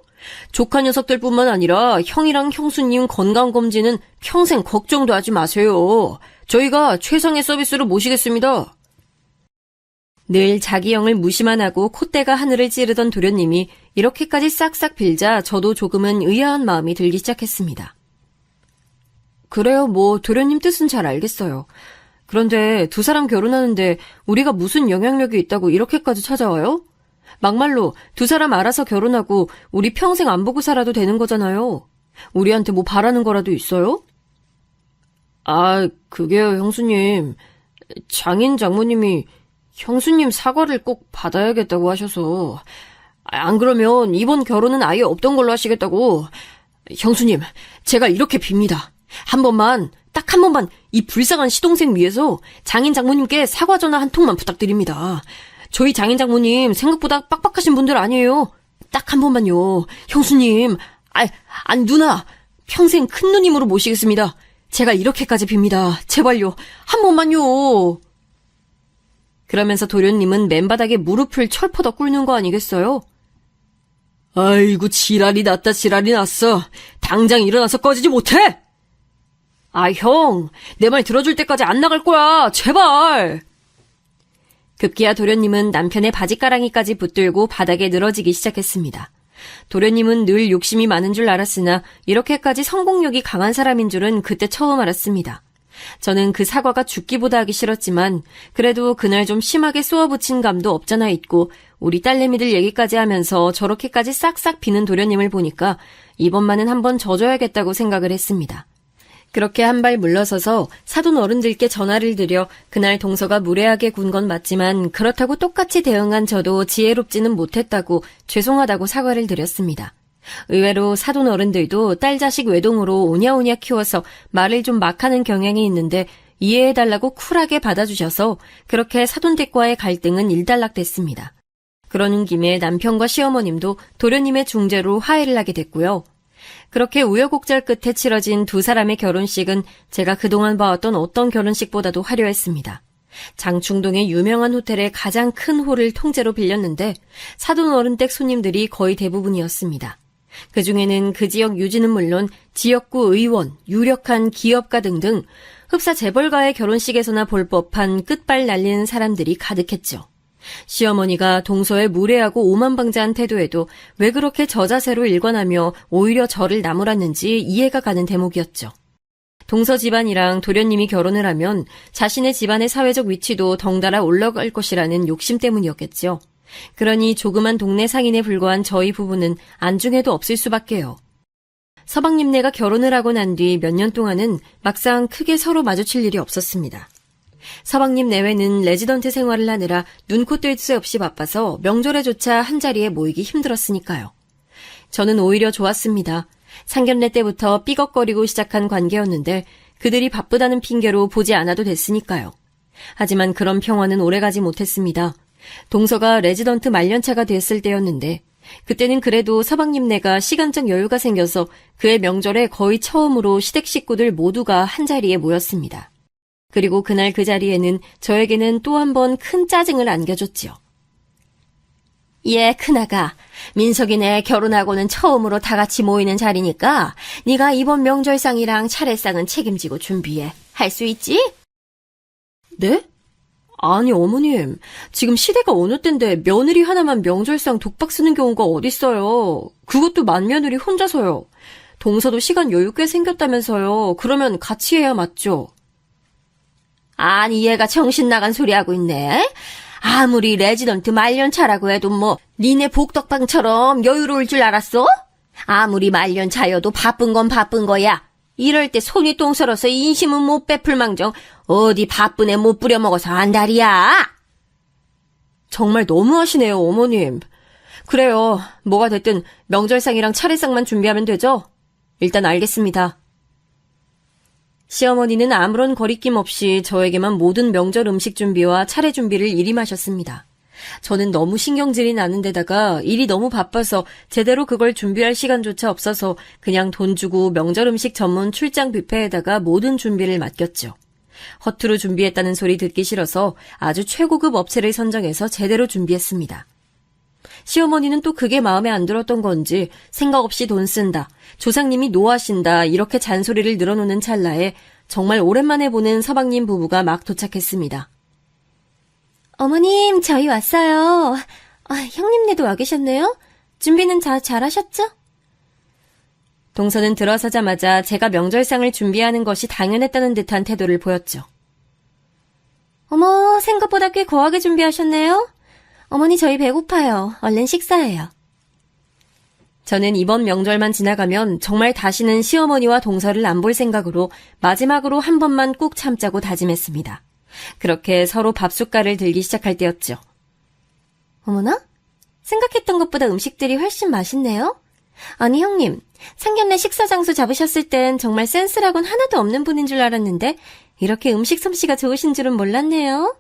조카 녀석들뿐만 아니라 형이랑 형수님 건강검진은 평생 걱정도 하지 마세요. 저희가 최상의 서비스로 모시겠습니다. 늘 자기 형을 무시만 하고 콧대가 하늘을 찌르던 도련님이 이렇게까지 싹싹 빌자 저도 조금은 의아한 마음이 들기 시작했습니다. 그래요, 뭐 도련님 뜻은 잘 알겠어요. 그런데 두 사람 결혼하는데 우리가 무슨 영향력이 있다고 이렇게까지 찾아와요? 막말로 두 사람 알아서 결혼하고 우리 평생 안 보고 살아도 되는 거잖아요. 우리한테 뭐 바라는 거라도 있어요? 그게요, 형수님. 장인 장모님이 형수님 사과를 꼭 받아야겠다고 하셔서. 안 그러면 이번 결혼은 아예 없던 걸로 하시겠다고. 형수님, 제가 이렇게 빕니다. 딱 한 번만 이 불쌍한 시동생 위해서 장인 장모님께 사과 전화 한 통만 부탁드립니다. 저희 장인 장모님 생각보다 빡빡하신 분들 아니에요. 딱 한 번만요. 형수님, 누나, 평생 큰 누님으로 모시겠습니다. 제가 이렇게까지 빕니다. 제발요, 한 번만요. 그러면서 도련님은 맨바닥에 무릎을 철퍼덕 꿇는 거 아니겠어요? 아이고, 지랄이 났다, 지랄이 났어. 당장 일어나서 꺼지지 못해? 형, 내 말 들어줄 때까지 안 나갈 거야, 제발. 급기야 도련님은 남편의 바지가랑이까지 붙들고 바닥에 늘어지기 시작했습니다. 도련님은 늘 욕심이 많은 줄 알았으나 이렇게까지 성공력이 강한 사람인 줄은 그때 처음 알았습니다. 저는 그 사과가 죽기보다 하기 싫었지만 그래도 그날 좀 심하게 쏘아붙인 감도 없잖아 있고 우리 딸내미들 얘기까지 하면서 저렇게까지 싹싹 비는 도련님을 보니까 이번만은 한번 져줘야겠다고 생각을 했습니다. 그렇게 한 발 물러서서 사돈 어른들께 전화를 드려 그날 동서가 무례하게 군 건 맞지만 그렇다고 똑같이 대응한 저도 지혜롭지는 못했다고 죄송하다고 사과를 드렸습니다. 의외로 사돈 어른들도 딸 자식 외동으로 오냐오냐 키워서 말을 좀 막 하는 경향이 있는데 이해해달라고 쿨하게 받아주셔서 그렇게 사돈댁과의 갈등은 일단락됐습니다. 그러는 김에 남편과 시어머님도 도련님의 중재로 화해를 하게 됐고요. 그렇게 우여곡절 끝에 치러진 두 사람의 결혼식은 제가 그동안 봐왔던 어떤 결혼식보다도 화려했습니다. 장충동의 유명한 호텔의 가장 큰 홀을 통째로 빌렸는데 사돈 어른댁 손님들이 거의 대부분이었습니다. 그중에는 그 지역 유지는 물론 지역구 의원, 유력한 기업가 등등 흡사 재벌가의 결혼식에서나 볼 법한 끝발 날리는 사람들이 가득했죠. 시어머니가 동서의 무례하고 오만방자한 태도에도 왜 그렇게 저자세로 일관하며 오히려 저를 나무랐는지 이해가 가는 대목이었죠. 동서 집안이랑 도련님이 결혼을 하면 자신의 집안의 사회적 위치도 덩달아 올라갈 것이라는 욕심 때문이었겠죠. 그러니 조그만 동네 상인에 불과한 저희 부부는 안중에도 없을 수밖에요. 서방님네가 결혼을 하고 난 뒤 몇 년 동안은 막상 크게 서로 마주칠 일이 없었습니다. 서방님 내외는 레지던트 생활을 하느라 눈코 뜰 새 없이 바빠서 명절에조차 한자리에 모이기 힘들었으니까요. 저는 오히려 좋았습니다. 상견례 때부터 삐걱거리고 시작한 관계였는데 그들이 바쁘다는 핑계로 보지 않아도 됐으니까요. 하지만 그런 평화는 오래가지 못했습니다. 동서가 레지던트 말년차가 됐을 때였는데 그때는 그래도 서방님네가 시간적 여유가 생겨서 그의 명절에 거의 처음으로 시댁 식구들 모두가 한자리에 모였습니다. 그리고 그날 그 자리에는 저에게는 또 한 번 큰 짜증을 안겨줬지요. 큰아가, 민석이네 결혼하고는 처음으로 다 같이 모이는 자리니까 네가 이번 명절상이랑 차례상은 책임지고 준비해. 할 수 있지? 네? 아니 어머님, 지금 시대가 어느 때인데 며느리 하나만 명절상 독박 쓰는 경우가 어딨어요. 그것도 맏며느리 혼자서요. 동서도 시간 여유 꽤 생겼다면서요. 그러면 같이 해야 맞죠? 아니 얘가 정신 나간 소리 하고 있네. 아무리 레지던트 말년차라고 해도 뭐 니네 복덕방처럼 여유로울 줄 알았어? 아무리 말년차여도 바쁜 건 바쁜 거야. 이럴 때 손이 똥설어서 인심은 못 베풀 망정 어디 바쁜 애 못 부려먹어서 안달이야. 정말 너무하시네요, 어머님. 그래요, 뭐가 됐든 명절상이랑 차례상만 준비하면 되죠? 일단 알겠습니다. 시어머니는 아무런 거리낌 없이 저에게만 모든 명절 음식 준비와 차례 준비를 일임하셨습니다. 저는 너무 신경질이 나는 데다가 일이 너무 바빠서 제대로 그걸 준비할 시간조차 없어서 그냥 돈 주고 명절 음식 전문 출장 뷔페에다가 모든 준비를 맡겼죠. 허투루 준비했다는 소리 듣기 싫어서 아주 최고급 업체를 선정해서 제대로 준비했습니다. 시어머니는 또 그게 마음에 안 들었던 건지 생각 없이 돈 쓴다, 조상님이 노하신다 이렇게 잔소리를 늘어놓는 찰나에 정말 오랜만에 보는 서방님 부부가 막 도착했습니다. 어머님, 저희 왔어요. 형님네도 와 계셨네요? 준비는 잘하셨죠? 동서는 들어서자마자 제가 명절상을 준비하는 것이 당연했다는 듯한 태도를 보였죠. 어머, 생각보다 꽤 거하게 준비하셨네요? 어머니, 저희 배고파요. 얼른 식사해요. 저는 이번 명절만 지나가면 정말 다시는 시어머니와 동서를 안 볼 생각으로 마지막으로 한 번만 꾹 참자고 다짐했습니다. 그렇게 서로 밥숟갈을 들기 시작할 때였죠. 어머나? 생각했던 것보다 음식들이 훨씬 맛있네요? 아니, 형님, 상견례 식사 장소 잡으셨을 땐 정말 센스라곤 하나도 없는 분인 줄 알았는데 이렇게 음식 솜씨가 좋으신 줄은 몰랐네요.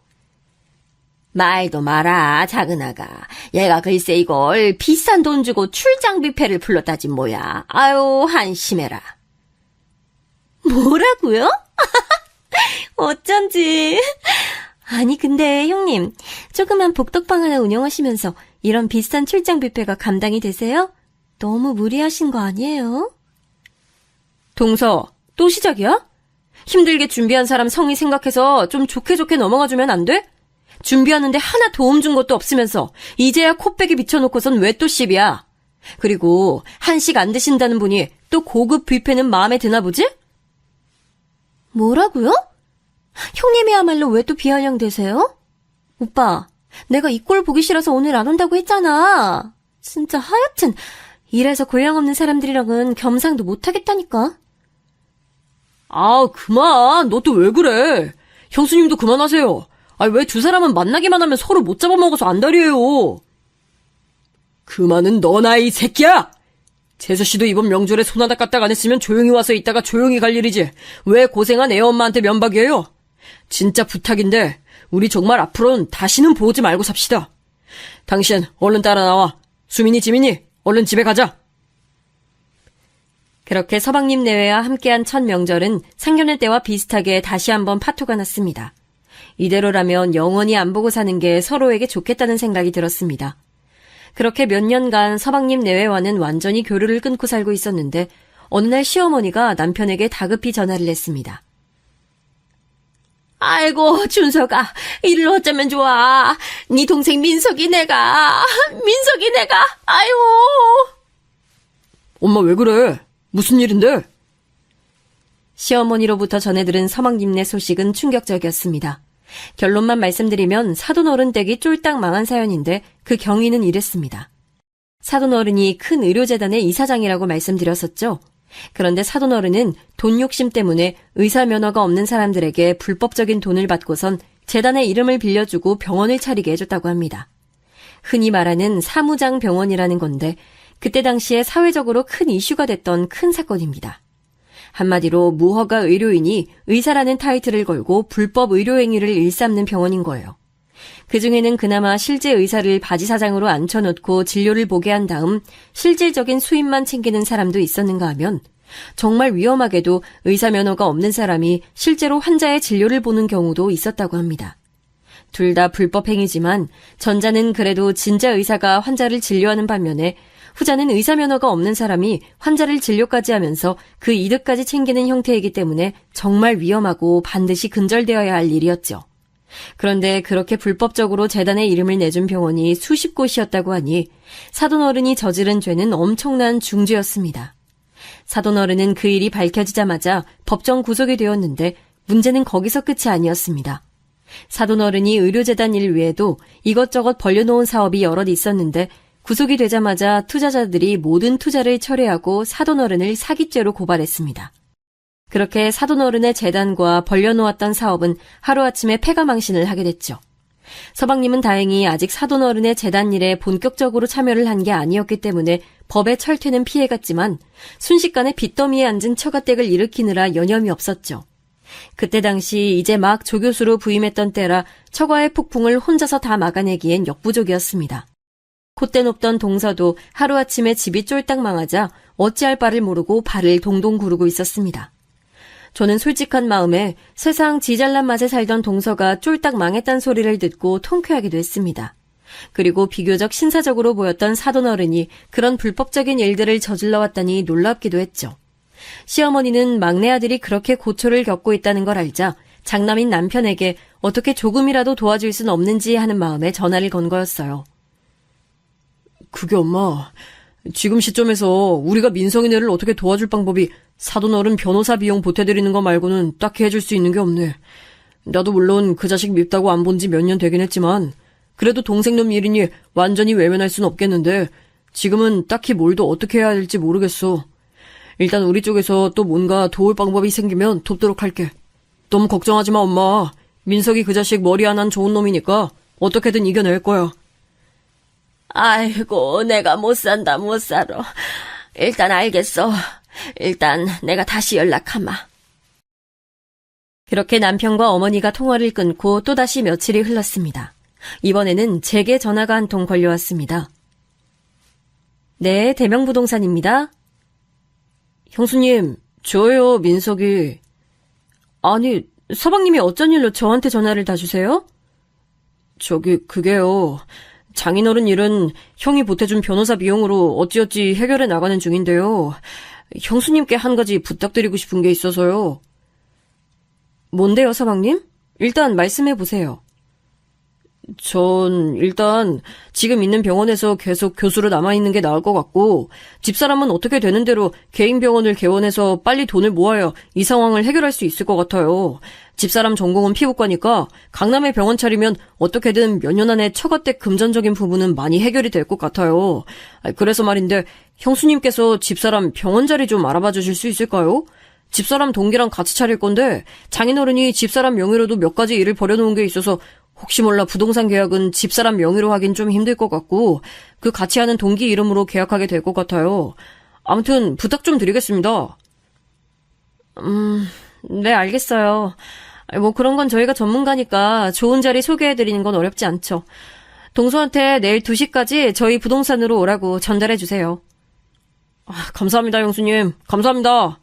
말도 마라, 작은아가. 얘가 글쎄 이걸 비싼 돈 주고 출장 뷔페를 불렀다지 뭐야. 아유, 한심해라. 뭐라고요? 어쩐지. 아니, 근데 형님, 조그만 복덕방 하나 운영하시면서 이런 비싼 출장 뷔페가 감당이 되세요? 너무 무리하신 거 아니에요? 동서, 또 시작이야? 힘들게 준비한 사람 성의 생각해서 좀 좋게 넘어가주면 안 돼? 준비하는데 하나 도움 준 것도 없으면서 이제야 코빼기 비춰놓고선 왜 또 씹이야? 그리고 한식 안 드신다는 분이 또 고급 뷔페는 마음에 드나 보지? 뭐라고요? 형님이야말로 왜 또 비아냥 되세요? 오빠, 내가 이 꼴 보기 싫어서 오늘 안 온다고 했잖아. 진짜 하여튼 이래서 골량 없는 사람들이랑은 겸상도 못하겠다니까. 그만. 너 또 왜 그래? 형수님도 그만하세요. 왜 두 사람은 만나기만 하면 서로 못 잡아먹어서 안달이에요. 그만은 너나, 이 새끼야! 재수씨도 이번 명절에 손하나 까딱 안 했으면 조용히 와서 있다가 조용히 갈 일이지. 왜 고생한 애엄마한테 면박이에요? 진짜 부탁인데 우리 정말 앞으로는 다시는 보지 말고 삽시다. 당신 얼른 따라 나와. 수민이, 지민이 얼른 집에 가자. 그렇게 서방님 내외와 함께한 첫 명절은 상견례 때와 비슷하게 다시 한번 파토가 났습니다. 이대로라면 영원히 안 보고 사는 게 서로에게 좋겠다는 생각이 들었습니다. 그렇게 몇 년간 서방님 내외와는 완전히 교류를 끊고 살고 있었는데 어느 날 시어머니가 남편에게 다급히 전화를 했습니다. 아이고, 준서가, 이를 어쩌면 좋아. 네 동생 민석이 내가, 아유. 엄마 왜 그래? 무슨 일인데? 시어머니로부터 전해 들은 서방님네 소식은 충격적이었습니다. 결론만 말씀드리면 사돈어른 댁이 쫄딱 망한 사연인데 그 경위는 이랬습니다. 사돈어른이 큰 의료재단의 이사장이라고 말씀드렸었죠. 그런데 사돈어른은 돈 욕심 때문에 의사 면허가 없는 사람들에게 불법적인 돈을 받고선 재단의 이름을 빌려주고 병원을 차리게 해줬다고 합니다. 흔히 말하는 사무장 병원이라는 건데 그때 당시에 사회적으로 큰 이슈가 됐던 큰 사건입니다. 한마디로 무허가 의료인이 의사라는 타이틀을 걸고 불법 의료행위를 일삼는 병원인 거예요. 그중에는 그나마 실제 의사를 바지사장으로 앉혀놓고 진료를 보게 한 다음 실질적인 수입만 챙기는 사람도 있었는가 하면 정말 위험하게도 의사 면허가 없는 사람이 실제로 환자의 진료를 보는 경우도 있었다고 합니다. 둘 다 불법 행위지만 전자는 그래도 진짜 의사가 환자를 진료하는 반면에 후자는 의사 면허가 없는 사람이 환자를 진료까지 하면서 그 이득까지 챙기는 형태이기 때문에 정말 위험하고 반드시 근절되어야 할 일이었죠. 그런데 그렇게 불법적으로 재단의 이름을 내준 병원이 수십 곳이었다고 하니 사돈어른이 저지른 죄는 엄청난 중죄였습니다. 사돈어른은 그 일이 밝혀지자마자 법정 구속이 되었는데 문제는 거기서 끝이 아니었습니다. 사돈어른이 의료재단 일 외에도 이것저것 벌려놓은 사업이 여럿 있었는데 구속이 되자마자 투자자들이 모든 투자를 철회하고 사돈어른을 사기죄로 고발했습니다. 그렇게 사돈어른의 재단과 벌려놓았던 사업은 하루아침에 패가망신을 하게 됐죠. 서방님은 다행히 아직 사돈어른의 재단 일에 본격적으로 참여를 한 게 아니었기 때문에 법의 철퇴는 피해갔지만 순식간에 빚더미에 앉은 처가댁을 일으키느라 여념이 없었죠. 그때 당시 이제 막 조교수로 부임했던 때라 처가의 폭풍을 혼자서 다 막아내기엔 역부족이었습니다. 콧대 높던 동서도 하루아침에 집이 쫄딱 망하자 어찌할 바를 모르고 발을 동동 구르고 있었습니다. 저는 솔직한 마음에 세상 지잘난 맛에 살던 동서가 쫄딱 망했단 소리를 듣고 통쾌하기도 했습니다. 그리고 비교적 신사적으로 보였던 사돈 어른이 그런 불법적인 일들을 저질러 왔다니 놀랍기도 했죠. 시어머니는 막내 아들이 그렇게 고초를 겪고 있다는 걸 알자 장남인 남편에게 어떻게 조금이라도 도와줄 순 없는지 하는 마음에 전화를 건 거였어요. 그게 엄마, 지금 시점에서 우리가 민성이네를 어떻게 도와줄 방법이 사돈 어른 변호사 비용 보태드리는 거 말고는 딱히 해줄 수 있는 게 없네. 나도 물론 그 자식 밉다고 안 본 지 몇 년 되긴 했지만 그래도 동생놈 일이니 완전히 외면할 순 없겠는데 지금은 딱히 뭘 더 어떻게 해야 할지 모르겠어. 일단 우리 쪽에서 또 뭔가 도울 방법이 생기면 돕도록 할게. 너무 걱정하지 마, 엄마. 민석이 그 자식 머리 안 한 좋은 놈이니까 어떻게든 이겨낼 거야. 아이고, 내가 못 산다, 못 살아. 일단 알겠어. 일단 내가 다시 연락하마. 그렇게 남편과 어머니가 통화를 끊고 또다시 며칠이 흘렀습니다. 이번에는 제게 전화가 한 통 걸려왔습니다. 네, 대명부동산입니다. 형수님, 저예요, 민석이. 아니, 서방님이 어쩐 일로 저한테 전화를 다 주세요? 그게요. 장인어른 일은 형이 보태준 변호사 비용으로 어찌어찌 해결해 나가는 중인데요. 형수님께 한 가지 부탁드리고 싶은 게 있어서요. 뭔데요, 서방님? 일단 말씀해 보세요. 전 일단 지금 있는 병원에서 계속 교수로 남아있는 게 나을 것 같고 집사람은 어떻게 되는 대로 개인 병원을 개원해서 빨리 돈을 모아야 이 상황을 해결할 수 있을 것 같아요. 집사람 전공은 피부과니까 강남에 병원 차리면 어떻게든 몇 년 안에 처가댁 금전적인 부분은 많이 해결이 될 것 같아요. 그래서 말인데 형수님께서 집사람 병원 자리 좀 알아봐 주실 수 있을까요? 집사람 동기랑 같이 차릴 건데 장인어른이 집사람 명의로도 몇 가지 일을 벌여놓은 게 있어서 혹시 몰라 부동산 계약은 집사람 명의로 하긴 좀 힘들 것 같고 그 같이 하는 동기 이름으로 계약하게 될 것 같아요. 아무튼 부탁 좀 드리겠습니다. 네, 알겠어요. 뭐 그런 건 저희가 전문가니까 좋은 자리 소개해드리는 건 어렵지 않죠. 동서한테 내일 2시까지 저희 부동산으로 오라고 전달해 주세요. 감사합니다, 형수님. 감사합니다.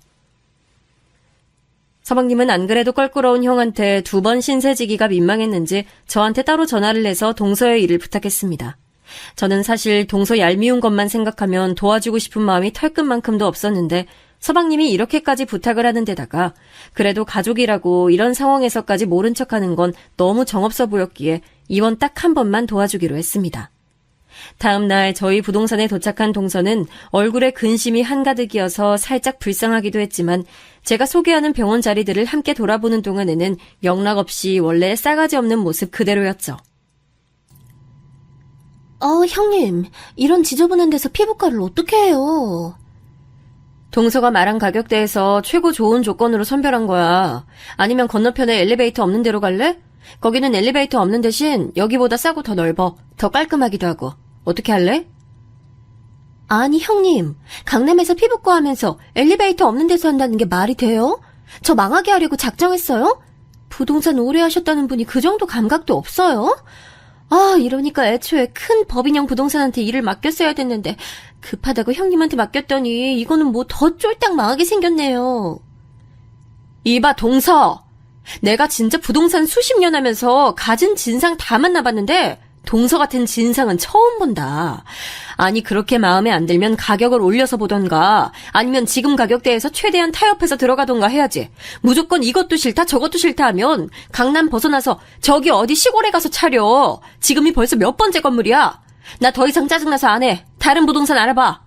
서방님은 안 그래도 껄끄러운 형한테 2번 신세지기가 민망했는지 저한테 따로 전화를 해서 동서의 일을 부탁했습니다. 저는 사실 동서 얄미운 것만 생각하면 도와주고 싶은 마음이 털끝만큼도 없었는데 서방님이 이렇게까지 부탁을 하는 데다가 그래도 가족이라고 이런 상황에서까지 모른 척하는 건 너무 정없어 보였기에 이번 딱 한 번만 도와주기로 했습니다. 다음 날 저희 부동산에 도착한 동서는 얼굴에 근심이 한가득이어서 살짝 불쌍하기도 했지만 제가 소개하는 병원 자리들을 함께 돌아보는 동안에는 영락없이 원래 싸가지 없는 모습 그대로였죠. 형님, 이런 지저분한 데서 피부과를 어떻게 해요? 동서가 말한 가격대에서 최고 좋은 조건으로 선별한 거야. 아니면 건너편에 엘리베이터 없는 데로 갈래? 거기는 엘리베이터 없는 대신 여기보다 싸고 더 넓어. 더 깔끔하기도 하고. 어떻게 할래? 아니, 형님, 강남에서 피부과 하면서 엘리베이터 없는 데서 한다는 게 말이 돼요? 저 망하게 하려고 작정했어요? 부동산 오래 하셨다는 분이 그 정도 감각도 없어요? 이러니까 애초에 큰 법인형 부동산한테 일을 맡겼어야 됐는데 급하다고 형님한테 맡겼더니 이거는 뭐 더 쫄딱 망하게 생겼네요. 이봐, 동서! 내가 진짜 부동산 수십 년 하면서 가진 진상 다 만나봤는데 동서 같은 진상은 처음 본다. 아니, 그렇게 마음에 안 들면 가격을 올려서 보던가 아니면 지금 가격대에서 최대한 타협해서 들어가던가 해야지. 무조건 이것도 싫다 저것도 싫다 하면 강남 벗어나서 저기 어디 시골에 가서 차려. 지금이 벌써 몇 번째 건물이야. 나 더 이상 짜증나서 안 해. 다른 부동산 알아봐.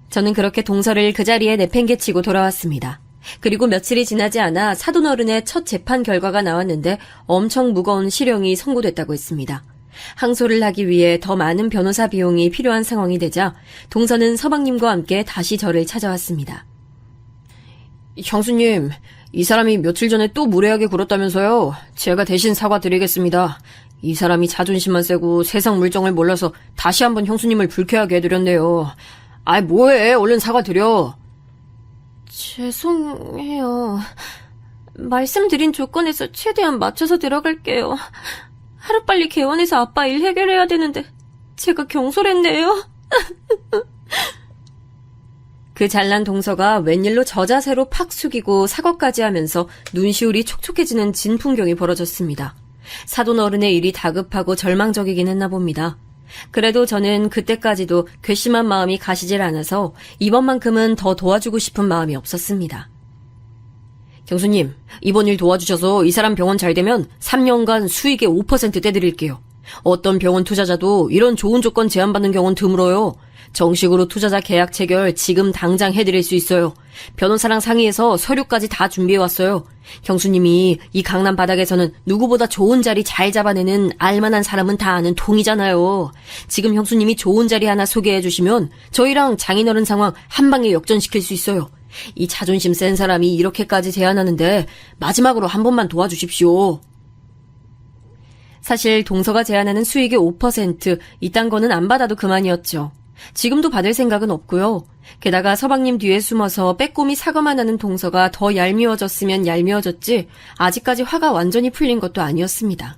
저는 그렇게 동서를 그 자리에 내팽개치고 돌아왔습니다. 그리고 며칠이 지나지 않아 사돈 어른의 첫 재판 결과가 나왔는데 엄청 무거운 실형이 선고됐다고 했습니다. 항소를 하기 위해 더 많은 변호사 비용이 필요한 상황이 되자 동서는 서방님과 함께 다시 저를 찾아왔습니다. 형수님, 이 사람이 며칠 전에 또 무례하게 굴었다면서요. 제가 대신 사과드리겠습니다. 이 사람이 자존심만 세고 세상 물정을 몰라서 다시 한번 형수님을 불쾌하게 해드렸네요. 뭐해, 얼른 사과드려. 죄송해요. 말씀드린 조건에서 최대한 맞춰서 들어갈게요. 하루빨리 개원해서 아빠 일 해결해야 되는데 제가 경솔했네요. 그 잘난 동서가 웬일로 저자세로 팍 숙이고 사과까지 하면서 눈시울이 촉촉해지는 진풍경이 벌어졌습니다. 사돈 어른의 일이 다급하고 절망적이긴 했나 봅니다. 그래도 저는 그때까지도 괘씸한 마음이 가시질 않아서 이번만큼은 더 도와주고 싶은 마음이 없었습니다. 경수님, 이번 일 도와주셔서 이 사람 병원 잘 되면 3년간 수익의 5% 떼드릴게요. 어떤 병원 투자자도 이런 좋은 조건 제안받는 경우는 드물어요. 정식으로 투자자 계약 체결 지금 당장 해드릴 수 있어요. 변호사랑 상의해서 서류까지 다 준비해왔어요. 경수님이 이 강남 바닥에서는 누구보다 좋은 자리 잘 잡아내는 알만한 사람은 다 아는 통이잖아요. 지금 형수님이 좋은 자리 하나 소개해주시면 저희랑 장인어른 상황 한 방에 역전시킬 수 있어요. 이 자존심 센 사람이 이렇게까지 제안하는데 마지막으로 한 번만 도와주십시오. 사실 동서가 제안하는 수익의 5% 이딴 거는 안 받아도 그만이었죠. 지금도 받을 생각은 없고요. 게다가 서방님 뒤에 숨어서 빼꼼히 사과만 하는 동서가 더 얄미워졌으면 얄미워졌지 아직까지 화가 완전히 풀린 것도 아니었습니다.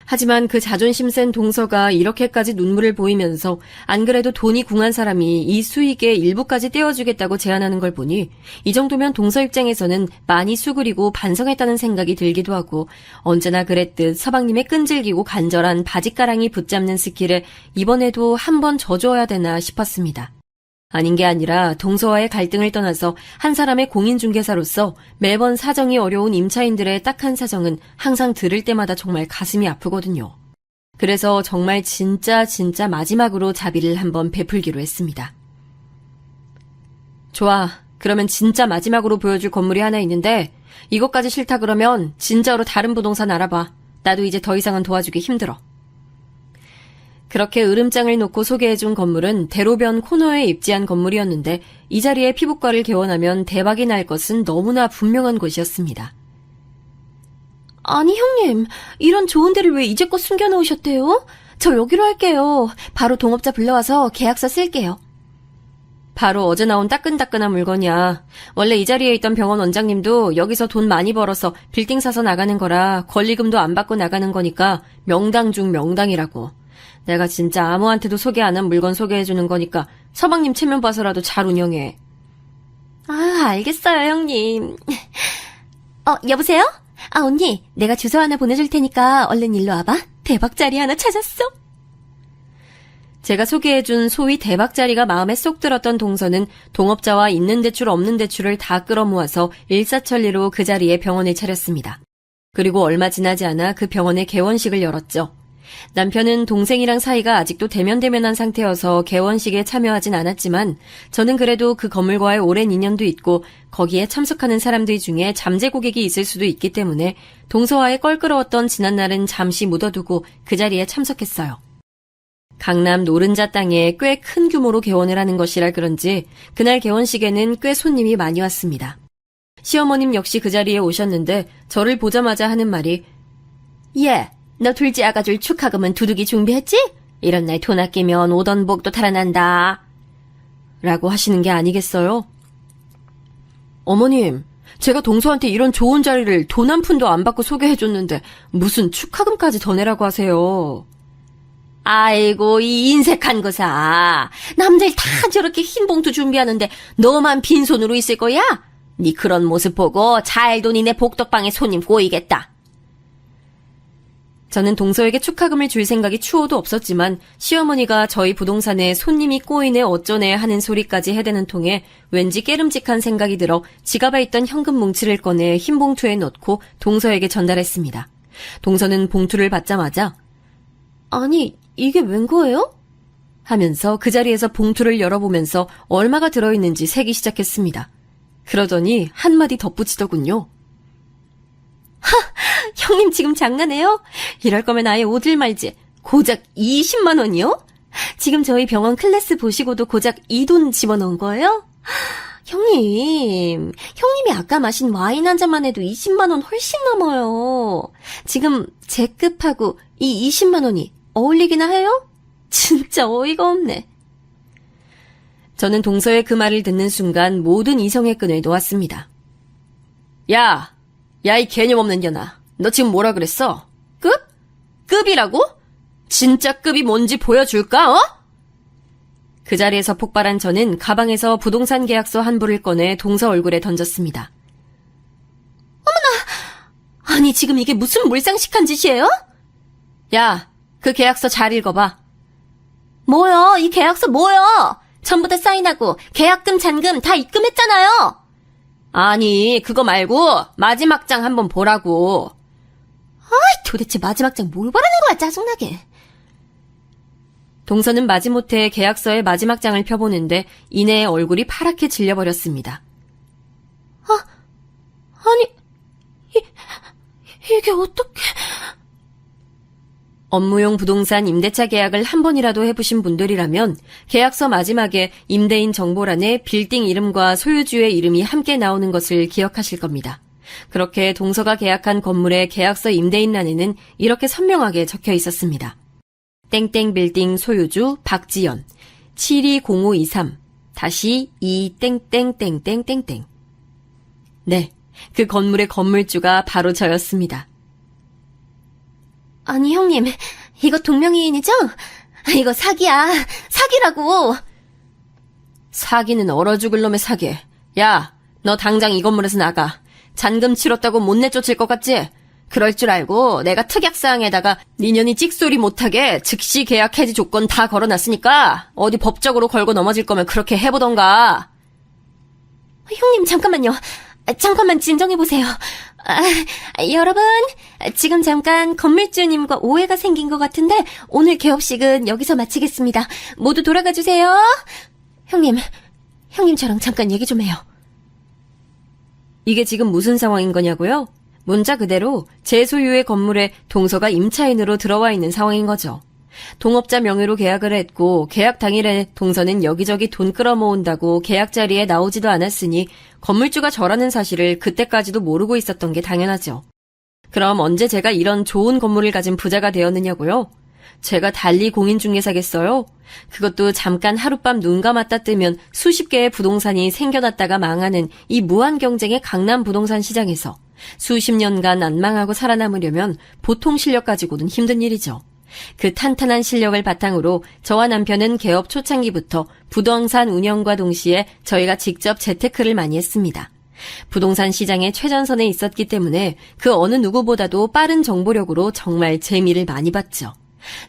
하지만 그 자존심 센 동서가 이렇게까지 눈물을 보이면서 안 그래도 돈이 궁한 사람이 이 수익의 일부까지 떼어주겠다고 제안하는 걸 보니 이 정도면 동서 입장에서는 많이 수그리고 반성했다는 생각이 들기도 하고 언제나 그랬듯 서방님의 끈질기고 간절한 바짓가랑이 붙잡는 스킬에 이번에도 한번 져줘야 되나 싶었습니다. 아닌 게 아니라 동서와의 갈등을 떠나서 한 사람의 공인중개사로서 매번 사정이 어려운 임차인들의 딱한 사정은 항상 들을 때마다 정말 가슴이 아프거든요. 그래서 정말 진짜 마지막으로 자비를 한번 베풀기로 했습니다. 좋아. 그러면 진짜 마지막으로 보여줄 건물이 하나 있는데 이것까지 싫다 그러면 진짜로 다른 부동산 알아봐. 나도 이제 더 이상은 도와주기 힘들어. 그렇게 으름장을 놓고 소개해준 건물은 대로변 코너에 입지한 건물이었는데 이 자리에 피부과를 개원하면 대박이 날 것은 너무나 분명한 곳이었습니다. 아니 형님, 이런 좋은 데를 왜 이제껏 숨겨놓으셨대요? 저 여기로 할게요. 바로 동업자 불러와서 계약서 쓸게요. 바로 어제 나온 따끈따끈한 물건이야. 원래 이 자리에 있던 병원 원장님도 여기서 돈 많이 벌어서 빌딩 사서 나가는 거라 권리금도 안 받고 나가는 거니까 명당 중 명당이라고. 내가 진짜 아무한테도 소개 안 한 물건 소개해주는 거니까 서방님 체면 봐서라도 잘 운영해. 아, 알겠어요 형님. 여보세요? 언니, 내가 주소 하나 보내줄 테니까 얼른 일로 와봐. 대박자리 하나 찾았어. 제가 소개해준 소위 대박자리가 마음에 쏙 들었던 동서는 동업자와 있는 대출 없는 대출을 다 끌어모아서 일사천리로 그 자리에 병원을 차렸습니다. 그리고 얼마 지나지 않아 그 병원에 개원식을 열었죠. 남편은 동생이랑 사이가 아직도 대면대면한 상태여서 개원식에 참여하진 않았지만 저는 그래도 그 건물과의 오랜 인연도 있고 거기에 참석하는 사람들 중에 잠재 고객이 있을 수도 있기 때문에 동서와의 껄끄러웠던 지난날은 잠시 묻어두고 그 자리에 참석했어요. 강남 노른자 땅에 꽤 큰 규모로 개원을 하는 것이라 그런지 그날 개원식에는 꽤 손님이 많이 왔습니다. 시어머님 역시 그 자리에 오셨는데 저를 보자마자 하는 말이 예, 너 둘째 아가줄 축하금은 두둑이 준비했지? 이런 날 돈 아끼면 오던 복도 달아난다. 라고 하시는 게 아니겠어요? 어머님, 제가 동서한테 이런 좋은 자리를 돈 한 푼도 안 받고 소개해줬는데 무슨 축하금까지 더 내라고 하세요. 아이고, 이 인색한 거사. 남들 다 저렇게 흰 봉투 준비하는데 너만 빈손으로 있을 거야? 네 그런 모습 보고 잘돈이 내 복덕방에 손님 꼬이겠다. 저는 동서에게 축하금을 줄 생각이 추호도 없었지만 시어머니가 저희 부동산에 손님이 꼬이네 어쩌네 하는 소리까지 해대는 통에 왠지 깨름직한 생각이 들어 지갑에 있던 현금 뭉치를 꺼내 흰 봉투에 넣고 동서에게 전달했습니다. 동서는 봉투를 받자마자 아니, 이게 웬 거예요? 하면서 그 자리에서 봉투를 열어보면서 얼마가 들어있는지 세기 시작했습니다. 그러더니 한마디 덧붙이더군요. 형님 지금 장난해요? 이럴 거면 아예 오질 말지. 고작 20만 원이요? 지금 저희 병원 클래스 보시고도 고작 이 돈 집어넣은 거예요? 형님이 아까 마신 와인 한 잔만 해도 20만 원 훨씬 넘어요. 지금 제 급하고 이 20만 원이 어울리기나 해요? 진짜 어이가 없네. 저는 동서의 그 말을 듣는 순간 모든 이성의 끈을 놓았습니다. 야, 이 개념 없는 년아. 너 지금 뭐라 그랬어? 급? 급이라고? 진짜 급이 뭔지 보여줄까, 어? 그 자리에서 폭발한 저는 가방에서 부동산 계약서 한 부를 꺼내 동서 얼굴에 던졌습니다. 아니, 지금 이게 무슨 몰상식한 짓이에요? 야, 그 계약서 잘 읽어봐. 뭐요? 이 계약서 뭐요? 전부 다 사인하고 계약금, 잔금 다 입금했잖아요. 아니, 그거 말고 마지막 장 한번 보라고. 도대체 마지막 장 뭘 보라는 거야, 짜증나게. 동서는 마지못해 계약서의 마지막 장을 펴보는데 이내 얼굴이 파랗게 질려버렸습니다. 아니, 이게 어떻게... 업무용 부동산 임대차 계약을 한 번이라도 해보신 분들이라면 계약서 마지막에 임대인 정보란에 빌딩 이름과 소유주의 이름이 함께 나오는 것을 기억하실 겁니다. 그렇게 동서가 계약한 건물의 계약서 임대인란에는 이렇게 선명하게 적혀 있었습니다. 땡땡 빌딩 소유주 박지연 720523 2 땡땡땡땡땡땡. 네, 그 건물의 건물주가 바로 저였습니다. 아니, 형님, 이거 동명이인이죠? 이거 사기야. 사기라고. 사기는 얼어 죽을 놈의 사기. 야, 너 당장 이 건물에서 나가. 잔금 치렀다고 못 내쫓을 것 같지? 그럴 줄 알고 내가 특약사항에다가 니년이 찍소리 못하게 즉시 계약 해지 조건 다 걸어놨으니까 어디 법적으로 걸고 넘어질 거면 그렇게 해보던가. 형님, 잠깐만요. 잠깐만 진정해보세요. 여러분, 지금 잠깐 건물주님과 오해가 생긴 것 같은데 오늘 개업식은 여기서 마치겠습니다. 모두 돌아가 주세요. 형님, 형님 저랑 잠깐 얘기 좀 해요. 이게 지금 무슨 상황인 거냐고요? 문자 그대로 제 소유의 건물에 동서가 임차인으로 들어와 있는 상황인 거죠. 동업자 명의로 계약을 했고 계약 당일에 동서는 여기저기 돈 끌어모은다고 계약 자리에 나오지도 않았으니 건물주가 저라는 사실을 그때까지도 모르고 있었던 게 당연하죠. 그럼 언제 제가 이런 좋은 건물을 가진 부자가 되었느냐고요? 제가 달리 공인중개사겠어요? 그것도 잠깐 하룻밤 눈 감았다 뜨면 수십 개의 부동산이 생겨났다가 망하는 이 무한 경쟁의 강남 부동산 시장에서 수십 년간 안 망하고 살아남으려면 보통 실력 가지고는 힘든 일이죠. 그 탄탄한 실력을 바탕으로 저와 남편은 개업 초창기부터 부동산 운영과 동시에 저희가 직접 재테크를 많이 했습니다. 부동산 시장의 최전선에 있었기 때문에 그 어느 누구보다도 빠른 정보력으로 정말 재미를 많이 봤죠.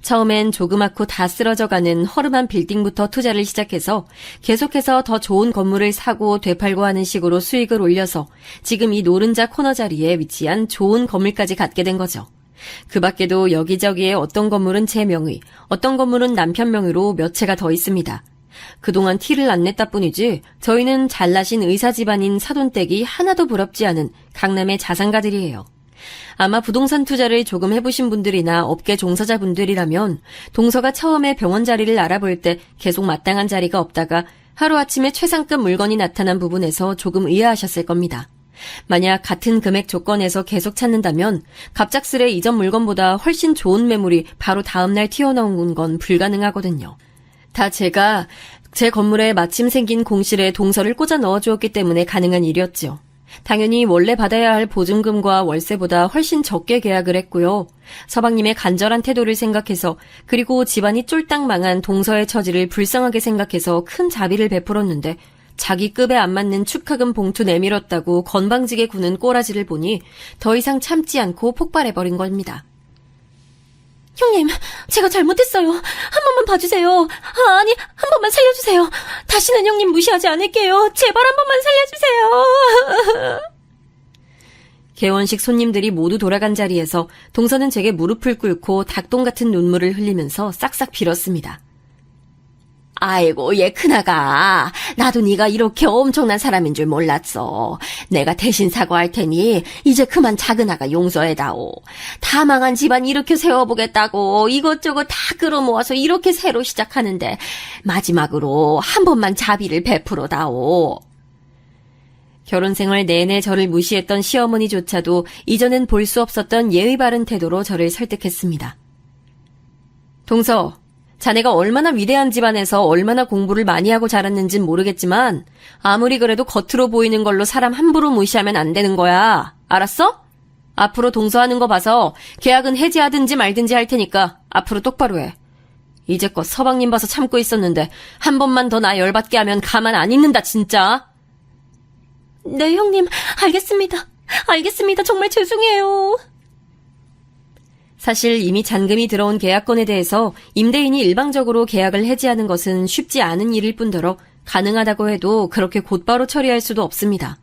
처음엔 조그맣고 다 쓰러져가는 허름한 빌딩부터 투자를 시작해서 계속해서 더 좋은 건물을 사고 되팔고 하는 식으로 수익을 올려서 지금 이 노른자 코너 자리에 위치한 좋은 건물까지 갖게 된 거죠. 그 밖에도 여기저기에 어떤 건물은 제 명의, 어떤 건물은 남편 명의로 몇 채가 더 있습니다. 그동안 티를 안 냈다 뿐이지 저희는 잘나신 의사 집안인 사돈댁이 하나도 부럽지 않은 강남의 자산가들이에요. 아마 부동산 투자를 조금 해보신 분들이나 업계 종사자분들이라면 동서가 처음에 병원 자리를 알아볼 때 계속 마땅한 자리가 없다가 하루아침에 최상급 물건이 나타난 부분에서 조금 의아하셨을 겁니다. 만약 같은 금액 조건에서 계속 찾는다면 갑작스레 이전 물건보다 훨씬 좋은 매물이 바로 다음날 튀어나온 건 불가능하거든요. 다 제가 제 건물에 마침 생긴 공실에 동서를 꽂아 넣어주었기 때문에 가능한 일이었죠. 당연히 원래 받아야 할 보증금과 월세보다 훨씬 적게 계약을 했고요. 서방님의 간절한 태도를 생각해서 그리고 집안이 쫄딱 망한 동서의 처지를 불쌍하게 생각해서 큰 자비를 베풀었는데 자기 급에 안 맞는 축하금 봉투 내밀었다고 건방지게 구는 꼬라지를 보니 더 이상 참지 않고 폭발해버린 겁니다. 형님, 제가 잘못했어요. 한 번만 봐주세요. 아니, 한 번만 살려주세요. 다시는 형님 무시하지 않을게요. 제발 한 번만 살려주세요. 개원식 손님들이 모두 돌아간 자리에서 동서는 제게 무릎을 꿇고 닭똥 같은 눈물을 흘리면서 싹싹 빌었습니다. 아이고, 얘 큰아가. 나도 네가 이렇게 엄청난 사람인 줄 몰랐어. 내가 대신 사과할 테니 이제 그만 작은아가 용서해다오. 다 망한 집안 이렇게 세워보겠다고 이것저것 다 끌어모아서 이렇게 새로 시작하는데 마지막으로 한 번만 자비를 베풀어다오. 결혼 생활 내내 저를 무시했던 시어머니조차도 이전엔 볼 수 없었던 예의 바른 태도로 저를 설득했습니다. 동서, 자네가 얼마나 위대한 집안에서 얼마나 공부를 많이 하고 자랐는진 모르겠지만 아무리 그래도 겉으로 보이는 걸로 사람 함부로 무시하면 안 되는 거야. 알았어? 앞으로 동서하는 거 봐서 계약은 해지하든지 말든지 할 테니까 앞으로 똑바로 해. 이제껏 서방님 봐서 참고 있었는데 한 번만 더 나 열받게 하면 가만 안 있는다 진짜. 네, 형님, 알겠습니다. 알겠습니다. 정말 죄송해요. 사실 이미 잔금이 들어온 계약건에 대해서 임대인이 일방적으로 계약을 해지하는 것은 쉽지 않은 일일 뿐더러 가능하다고 해도 그렇게 곧바로 처리할 수도 없습니다.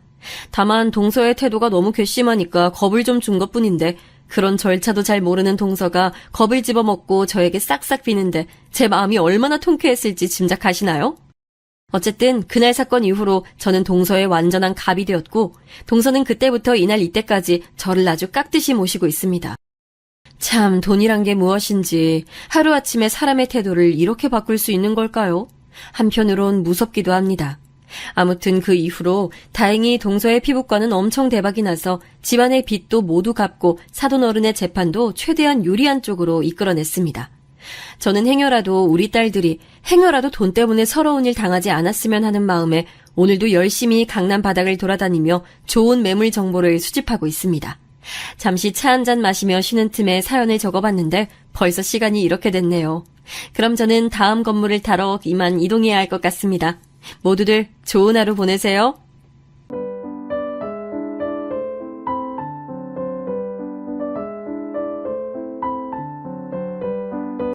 다만 동서의 태도가 너무 괘씸하니까 겁을 좀 준 것뿐인데 그런 절차도 잘 모르는 동서가 겁을 집어먹고 저에게 싹싹 비는데 제 마음이 얼마나 통쾌했을지 짐작하시나요? 어쨌든 그날 사건 이후로 저는 동서의 완전한 갑이 되었고 동서는 그때부터 이날 이때까지 저를 아주 깍듯이 모시고 있습니다. 참 돈이란 게 무엇인지 하루아침에 사람의 태도를 이렇게 바꿀 수 있는 걸까요? 한편으론 무섭기도 합니다. 아무튼 그 이후로 다행히 동서의 피부과는 엄청 대박이 나서 집안의 빚도 모두 갚고 사돈어른의 재판도 최대한 유리한 쪽으로 이끌어냈습니다. 저는 행여라도 우리 딸들이 행여라도 돈 때문에 서러운 일 당하지 않았으면 하는 마음에 오늘도 열심히 강남 바닥을 돌아다니며 좋은 매물 정보를 수집하고 있습니다. 잠시 차 한잔 마시며 쉬는 틈에 사연을 적어봤는데 벌써 시간이 이렇게 됐네요. 그럼 저는 다음 건물을 타러 이만 이동해야 할 것 같습니다. 모두들 좋은 하루 보내세요.